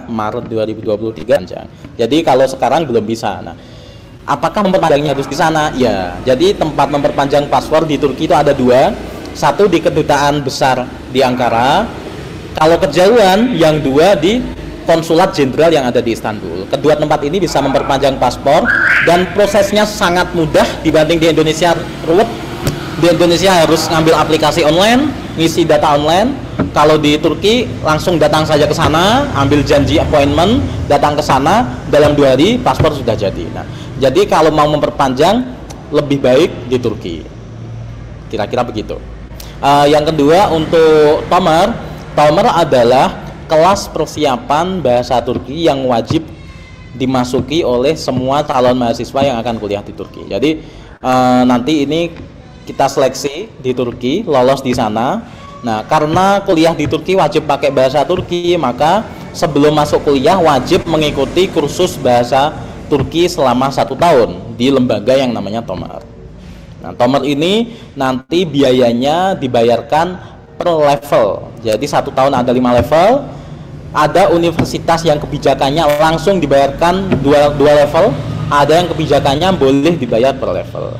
Maret 2023. Jadi kalau sekarang belum bisa. Nah, apakah memperpanjangnya harus di sana? Ya, jadi tempat memperpanjang paspor di Turki itu ada dua. Satu di kedutaan besar di Ankara. Kalau kejauhan, yang dua di konsulat jenderal yang ada di Istanbul. Kedua tempat ini bisa memperpanjang paspor dan prosesnya sangat mudah dibanding di Indonesia ruwet. Di Indonesia harus ngambil aplikasi online, ngisi data online. Kalau di Turki langsung datang saja ke sana, ambil janji appointment, datang ke sana, dalam 2 hari paspor sudah jadi. Nah, jadi kalau mau memperpanjang lebih baik di Turki. Kira-kira begitu. Yang kedua untuk Tomer adalah kelas persiapan bahasa Turki yang wajib dimasuki oleh semua calon mahasiswa yang akan kuliah di Turki. Jadi nanti ini kita seleksi di Turki, lolos di sana. Nah, karena kuliah di Turki wajib pakai bahasa Turki, maka sebelum masuk kuliah wajib mengikuti kursus bahasa Turki selama 1 tahun di lembaga yang namanya Tomer. Nah, Tomer ini nanti biayanya dibayarkan per level. Jadi 1 tahun ada 5 level. Ada universitas yang kebijakannya langsung dibayarkan 2 level. Ada yang kebijakannya boleh dibayar per level.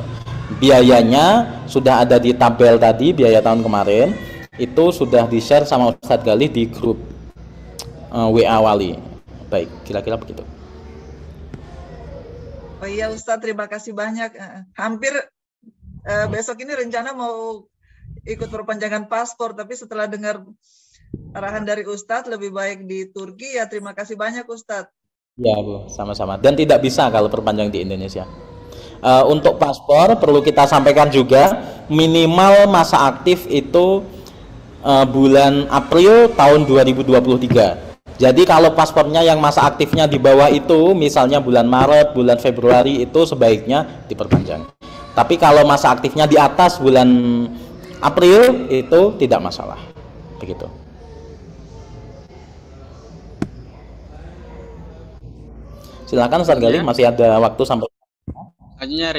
Biayanya sudah ada di tabel tadi, biaya tahun kemarin. Itu sudah di-share sama Ustadz Galih di grup WA Wali. Baik, kira-kira begitu. Oh iya Ustadz, terima kasih banyak. Hampir besok ini rencana mau ikut perpanjangan paspor, tapi setelah dengar arahan dari Ustadz lebih baik di Turki, ya terima kasih banyak Ustadz. Ya Bu, sama-sama. Dan tidak bisa kalau perpanjang di Indonesia. Untuk paspor perlu kita sampaikan juga minimal masa aktif itu bulan April tahun 2023. Jadi kalau paspornya yang masa aktifnya di bawah itu misalnya bulan Maret, bulan Februari itu sebaiknya diperpanjang. Tapi kalau masa aktifnya di atas bulan April itu tidak masalah. Begitu. Silakan Ustaz Galih, masih ada waktu sampai. Selanjutnya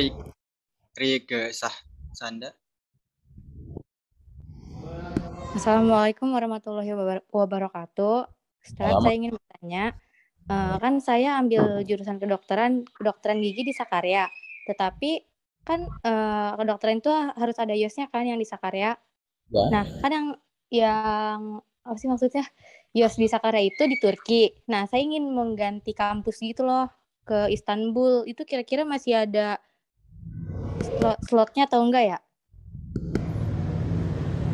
Rike Sanda. Assalamualaikum warahmatullahi wabarakatuh. Ustaz, saya ingin bertanya, kan saya ambil jurusan kedokteran gigi di Sakarya, tetapi kan kedokteran itu harus ada YOS-nya kan yang di Sakarya. Ya. Nah, kan yang apa sih maksudnya? YOS di Sakarya itu di Turki. Nah, saya ingin mengganti kampus gitu loh ke Istanbul. Itu kira-kira masih ada slotnya atau enggak ya?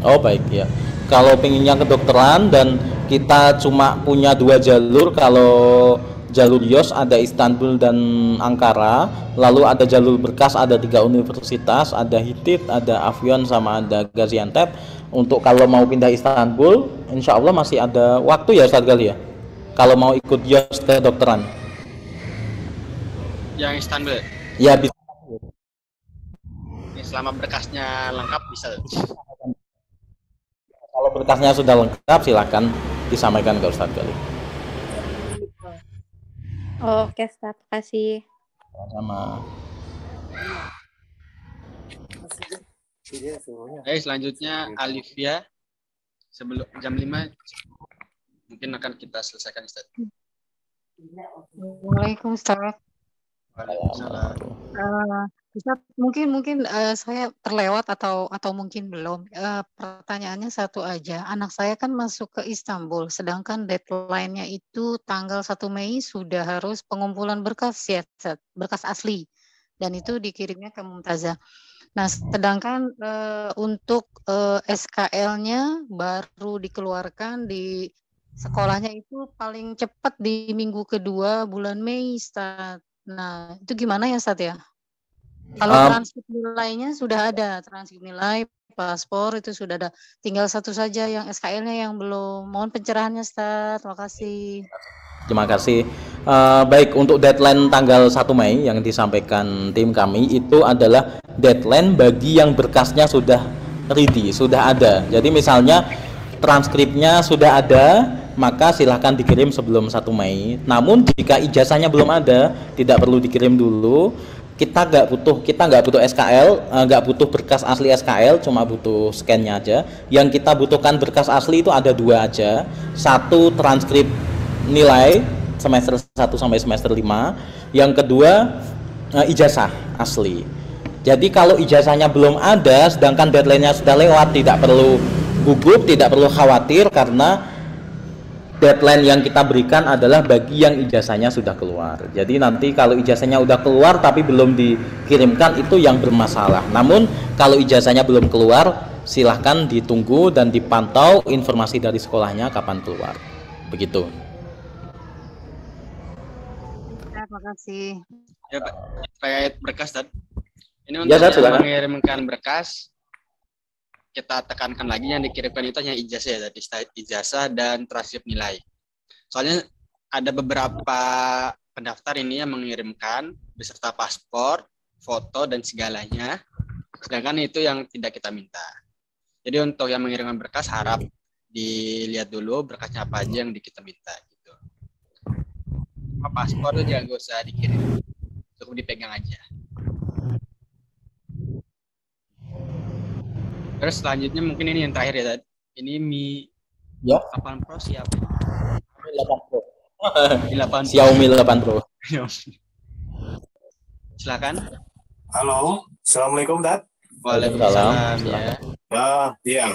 Oh baik ya. Kalau pengennya kedokteran dan kita cuma punya 2 jalur, kalau jalur YOS ada Istanbul dan Ankara, lalu ada jalur berkas ada 3 universitas, ada HITIT, ada Afyon sama ada Gaziantep. Untuk kalau mau pindah Istanbul, insya Allah masih ada waktu ya Ustadz Gali ya. Kalau mau ikut YOS kedokteran. Yang Istanbul. Ya bisa. Selama berkasnya lengkap bisa. Kalau berkasnya sudah lengkap, silakan disampaikan ke Ustadz Gali. Oke, Ustadz, terima kasih. Sama. Selanjutnya Alivia, sebelum jam 5 mungkin akan kita selesaikan, Ustaz. Waalaikumsalam, Ustaz. Ustaz, mungkin saya terlewat atau mungkin belum. Pertanyaannya satu aja. Anak saya kan masuk ke Istanbul, sedangkan deadline-nya itu tanggal 1 Mei sudah harus pengumpulan berkas ya, Ustaz, berkas asli. Dan itu dikirimnya ke Mumtazah. Nah, sedangkan untuk SKL-nya baru dikeluarkan di sekolahnya itu paling cepat di minggu kedua bulan Mei, Ustaz. Nah, itu gimana ya, Ustaz ya? Kalau transkrip nilainya sudah ada, transkrip nilai, paspor itu sudah ada. Tinggal satu saja yang SKL-nya yang belum. Mohon pencerahannya, Ustaz. Terima kasih. Terima kasih. Baik, untuk deadline tanggal 1 Mei yang disampaikan tim kami itu adalah deadline bagi yang berkasnya sudah ready, sudah ada. Jadi misalnya transkripnya sudah ada, maka silahkan dikirim sebelum 1 Mei. Namun jika ijazahnya belum ada, tidak perlu dikirim dulu. Kita nggak butuh SKL, nggak butuh berkas asli SKL, cuma butuh scan-nya aja. Yang kita butuhkan berkas asli itu ada 2 aja. 1 transkrip nilai semester 1 sampai semester 5. Yang kedua ijazah asli. Jadi kalau ijazahnya belum ada, sedangkan deadline-nya sudah lewat, tidak perlu gugup, tidak perlu khawatir karena deadline yang kita berikan adalah bagi yang ijazahnya sudah keluar. Jadi nanti kalau ijazahnya sudah keluar tapi belum dikirimkan itu yang bermasalah. Namun kalau ijazahnya belum keluar, silahkan ditunggu dan dipantau informasi dari sekolahnya kapan keluar. Begitu. Terima kasih. Ya, Pak. Terkait berkas, Tad. Ini Ya, untuk silakan. mengirimkan berkas, kita tekankan lagi yang dikirimkan itu hanya ijazah ya, tadi ijazah dan transkrip nilai. Soalnya ada beberapa pendaftar ini yang mengirimkan beserta paspor, foto dan segalanya, sedangkan itu yang tidak kita minta. Jadi untuk yang mengirimkan berkas harap dilihat dulu berkasnya apa aja yang kita minta gitu. Paspor itu jangan usah dikirim, cukup dipegang aja. Terus selanjutnya mungkin ini yang terakhir ya, Dad. Ini Mi Ya. 8 Pro siapa? 8 Pro. Mi 8 Pro. Xiaomi 8 Pro. Silakan. Halo, Assalamualaikum, Dad. Waalaikumsalam. Ya. Iya.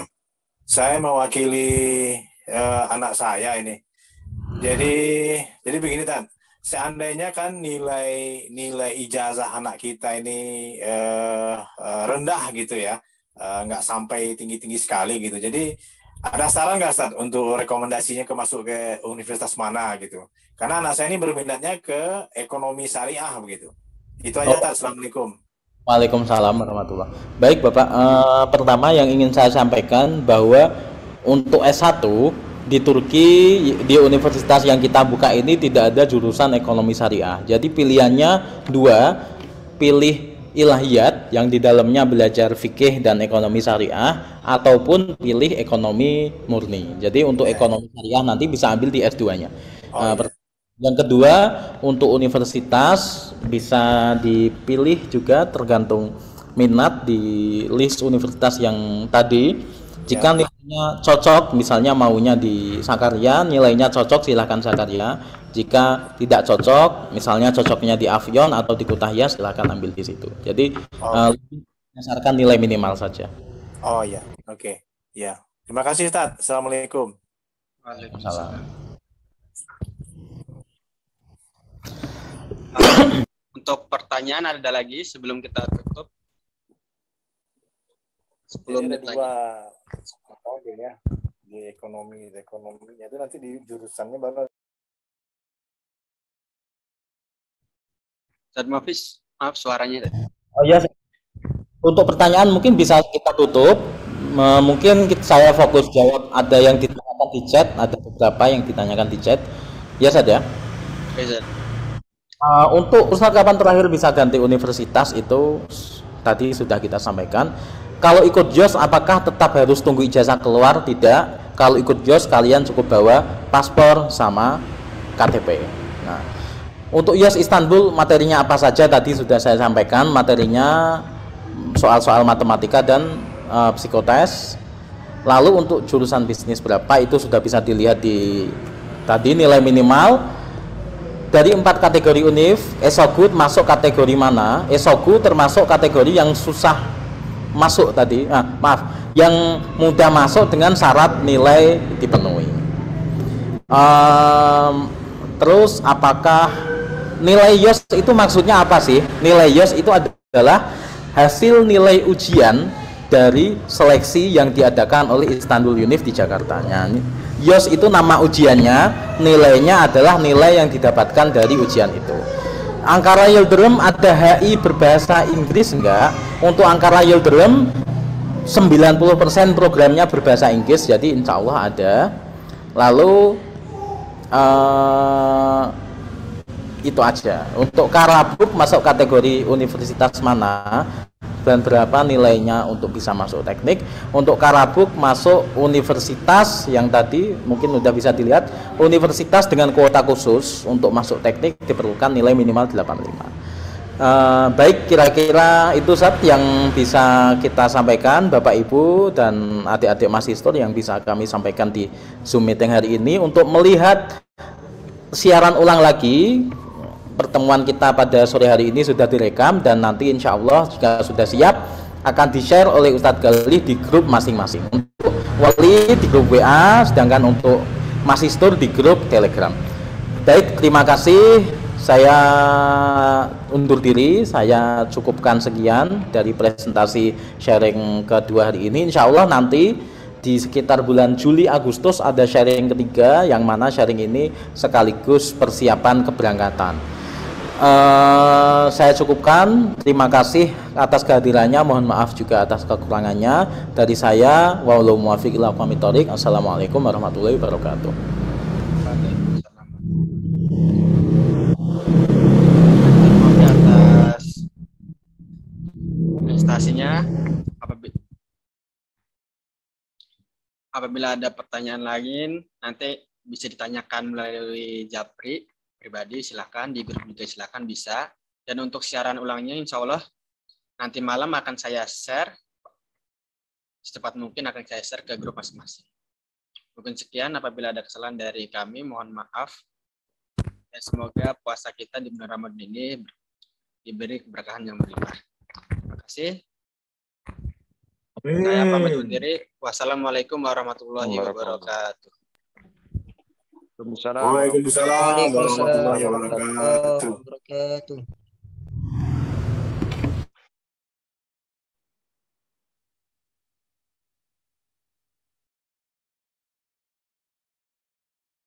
Saya mewakili anak saya ini. Jadi begini, Dad. Seandainya kan nilai ijazah anak kita ini rendah gitu ya. Nggak sampai tinggi-tinggi sekali gitu. Jadi ada saran nggak, Ustaz, untuk rekomendasinya masuk ke universitas mana gitu? Karena anak saya ini berminatnya ke ekonomi syariah begitu. Itu aja, Ustaz. Assalamualaikum. Waalaikumsalam warahmatullahi. Baik Bapak, pertama yang ingin saya sampaikan bahwa untuk S1 di Turki, di universitas yang kita buka ini tidak ada jurusan ekonomi syariah. Jadi pilihannya 2, pilih ilahiyat yang di dalamnya belajar fikih dan ekonomi syariah, ataupun pilih ekonomi murni. Jadi untuk ekonomi syariah nanti bisa ambil di S2-nya. Yang kedua, untuk universitas bisa dipilih juga tergantung minat di list universitas yang tadi. Jika nilainya cocok, misalnya maunya di Sakarya, nilainya cocok silahkan Sakarya. Jika tidak cocok, misalnya cocoknya di Avion atau di Kutahya, silakan ambil di situ. Jadi berdasarkan nilai minimal saja. Oh ya, oke. Ya. Terima kasih Ustaz. Assalamualaikum. Waalaikumsalam. Untuk pertanyaan ada lagi sebelum kita tutup? 10 menit lagi. Apa ya? Di ekonominya itu nanti di jurusannya baru. Ustaz Mafis, maaf suaranya. Oh ya, untuk pertanyaan mungkin bisa kita tutup. Mungkin saya fokus jawab. Ada yang ditanyakan di chat, ada beberapa yang ditanyakan di chat. Ya saja. Untuk Ustadz kapan terakhir bisa ganti universitas itu tadi sudah kita sampaikan. Kalau ikut JOS apakah tetap harus tunggu ijazah keluar? Tidak. Kalau ikut JOS kalian cukup bawa paspor sama KTP. Nah, untuk JOS Istanbul materinya apa saja tadi sudah saya sampaikan. Materinya soal-soal matematika dan psikotes. Lalu untuk jurusan bisnis berapa itu sudah bisa dilihat di tadi nilai minimal. Dari 4 kategori univ, ESOGU masuk kategori mana? ESOGU termasuk kategori yang susah masuk tadi. Yang mudah masuk dengan syarat nilai dipenuhi. Terus apakah nilai YOS itu maksudnya apa sih? Nilai YOS itu adalah hasil nilai ujian dari seleksi yang diadakan oleh Istanbul Univ di Jakarta. YOS itu nama ujiannya, nilainya adalah nilai yang didapatkan dari ujian itu. Ankara Yildirim ada HI berbahasa Inggris enggak? Untuk Ankara Yildirim 90% programnya berbahasa Inggris, jadi insya Allah ada. Lalu itu aja. Untuk Karabuk masuk kategori universitas mana dan berapa nilainya untuk bisa masuk teknik. Untuk Karabuk masuk universitas yang tadi mungkin sudah bisa dilihat, universitas dengan kuota khusus untuk masuk teknik diperlukan nilai minimal 85. Baik, kira-kira itu Ustaz yang bisa kita sampaikan Bapak Ibu dan adik-adik mahasiswa yang bisa kami sampaikan di Zoom meeting hari ini. Untuk melihat siaran ulang lagi pertemuan kita pada sore hari ini sudah direkam dan nanti insya Allah jika sudah siap akan di-share oleh Ustadz Galih di grup masing-masing. Untuk wali di grup WA, sedangkan untuk mahasiswa di grup Telegram. Baik, terima kasih. Saya undur diri, saya cukupkan sekian dari presentasi sharing kedua hari ini. Insya Allah nanti di sekitar bulan Juli Agustus ada sharing ketiga yang mana sharing ini sekaligus persiapan keberangkatan. Saya cukupkan. Terima kasih atas kehadirannya, mohon maaf juga atas kekurangannya. Dari saya, wallahu muwaffiq ila aqwamit thoriq. Assalamualaikum warahmatullahi wabarakatuh. Atas prestasinya. Apabila ada pertanyaan lain nanti bisa ditanyakan melalui Japri pribadi, silakan di grup juga silakan bisa. Dan untuk siaran ulangnya insya Allah nanti malam akan saya share, secepat mungkin akan saya share ke grup masing-masing. Mungkin sekian, apabila ada kesalahan dari kami mohon maaf, dan semoga puasa kita di bulan Ramadan ini diberi keberkahan yang berlimpah. Terima kasih. Saya pamit undur diri. Wassalamualaikum warahmatullahi wabarakatuh. Waalaikumsalam warahmatullahi wabarakatuh.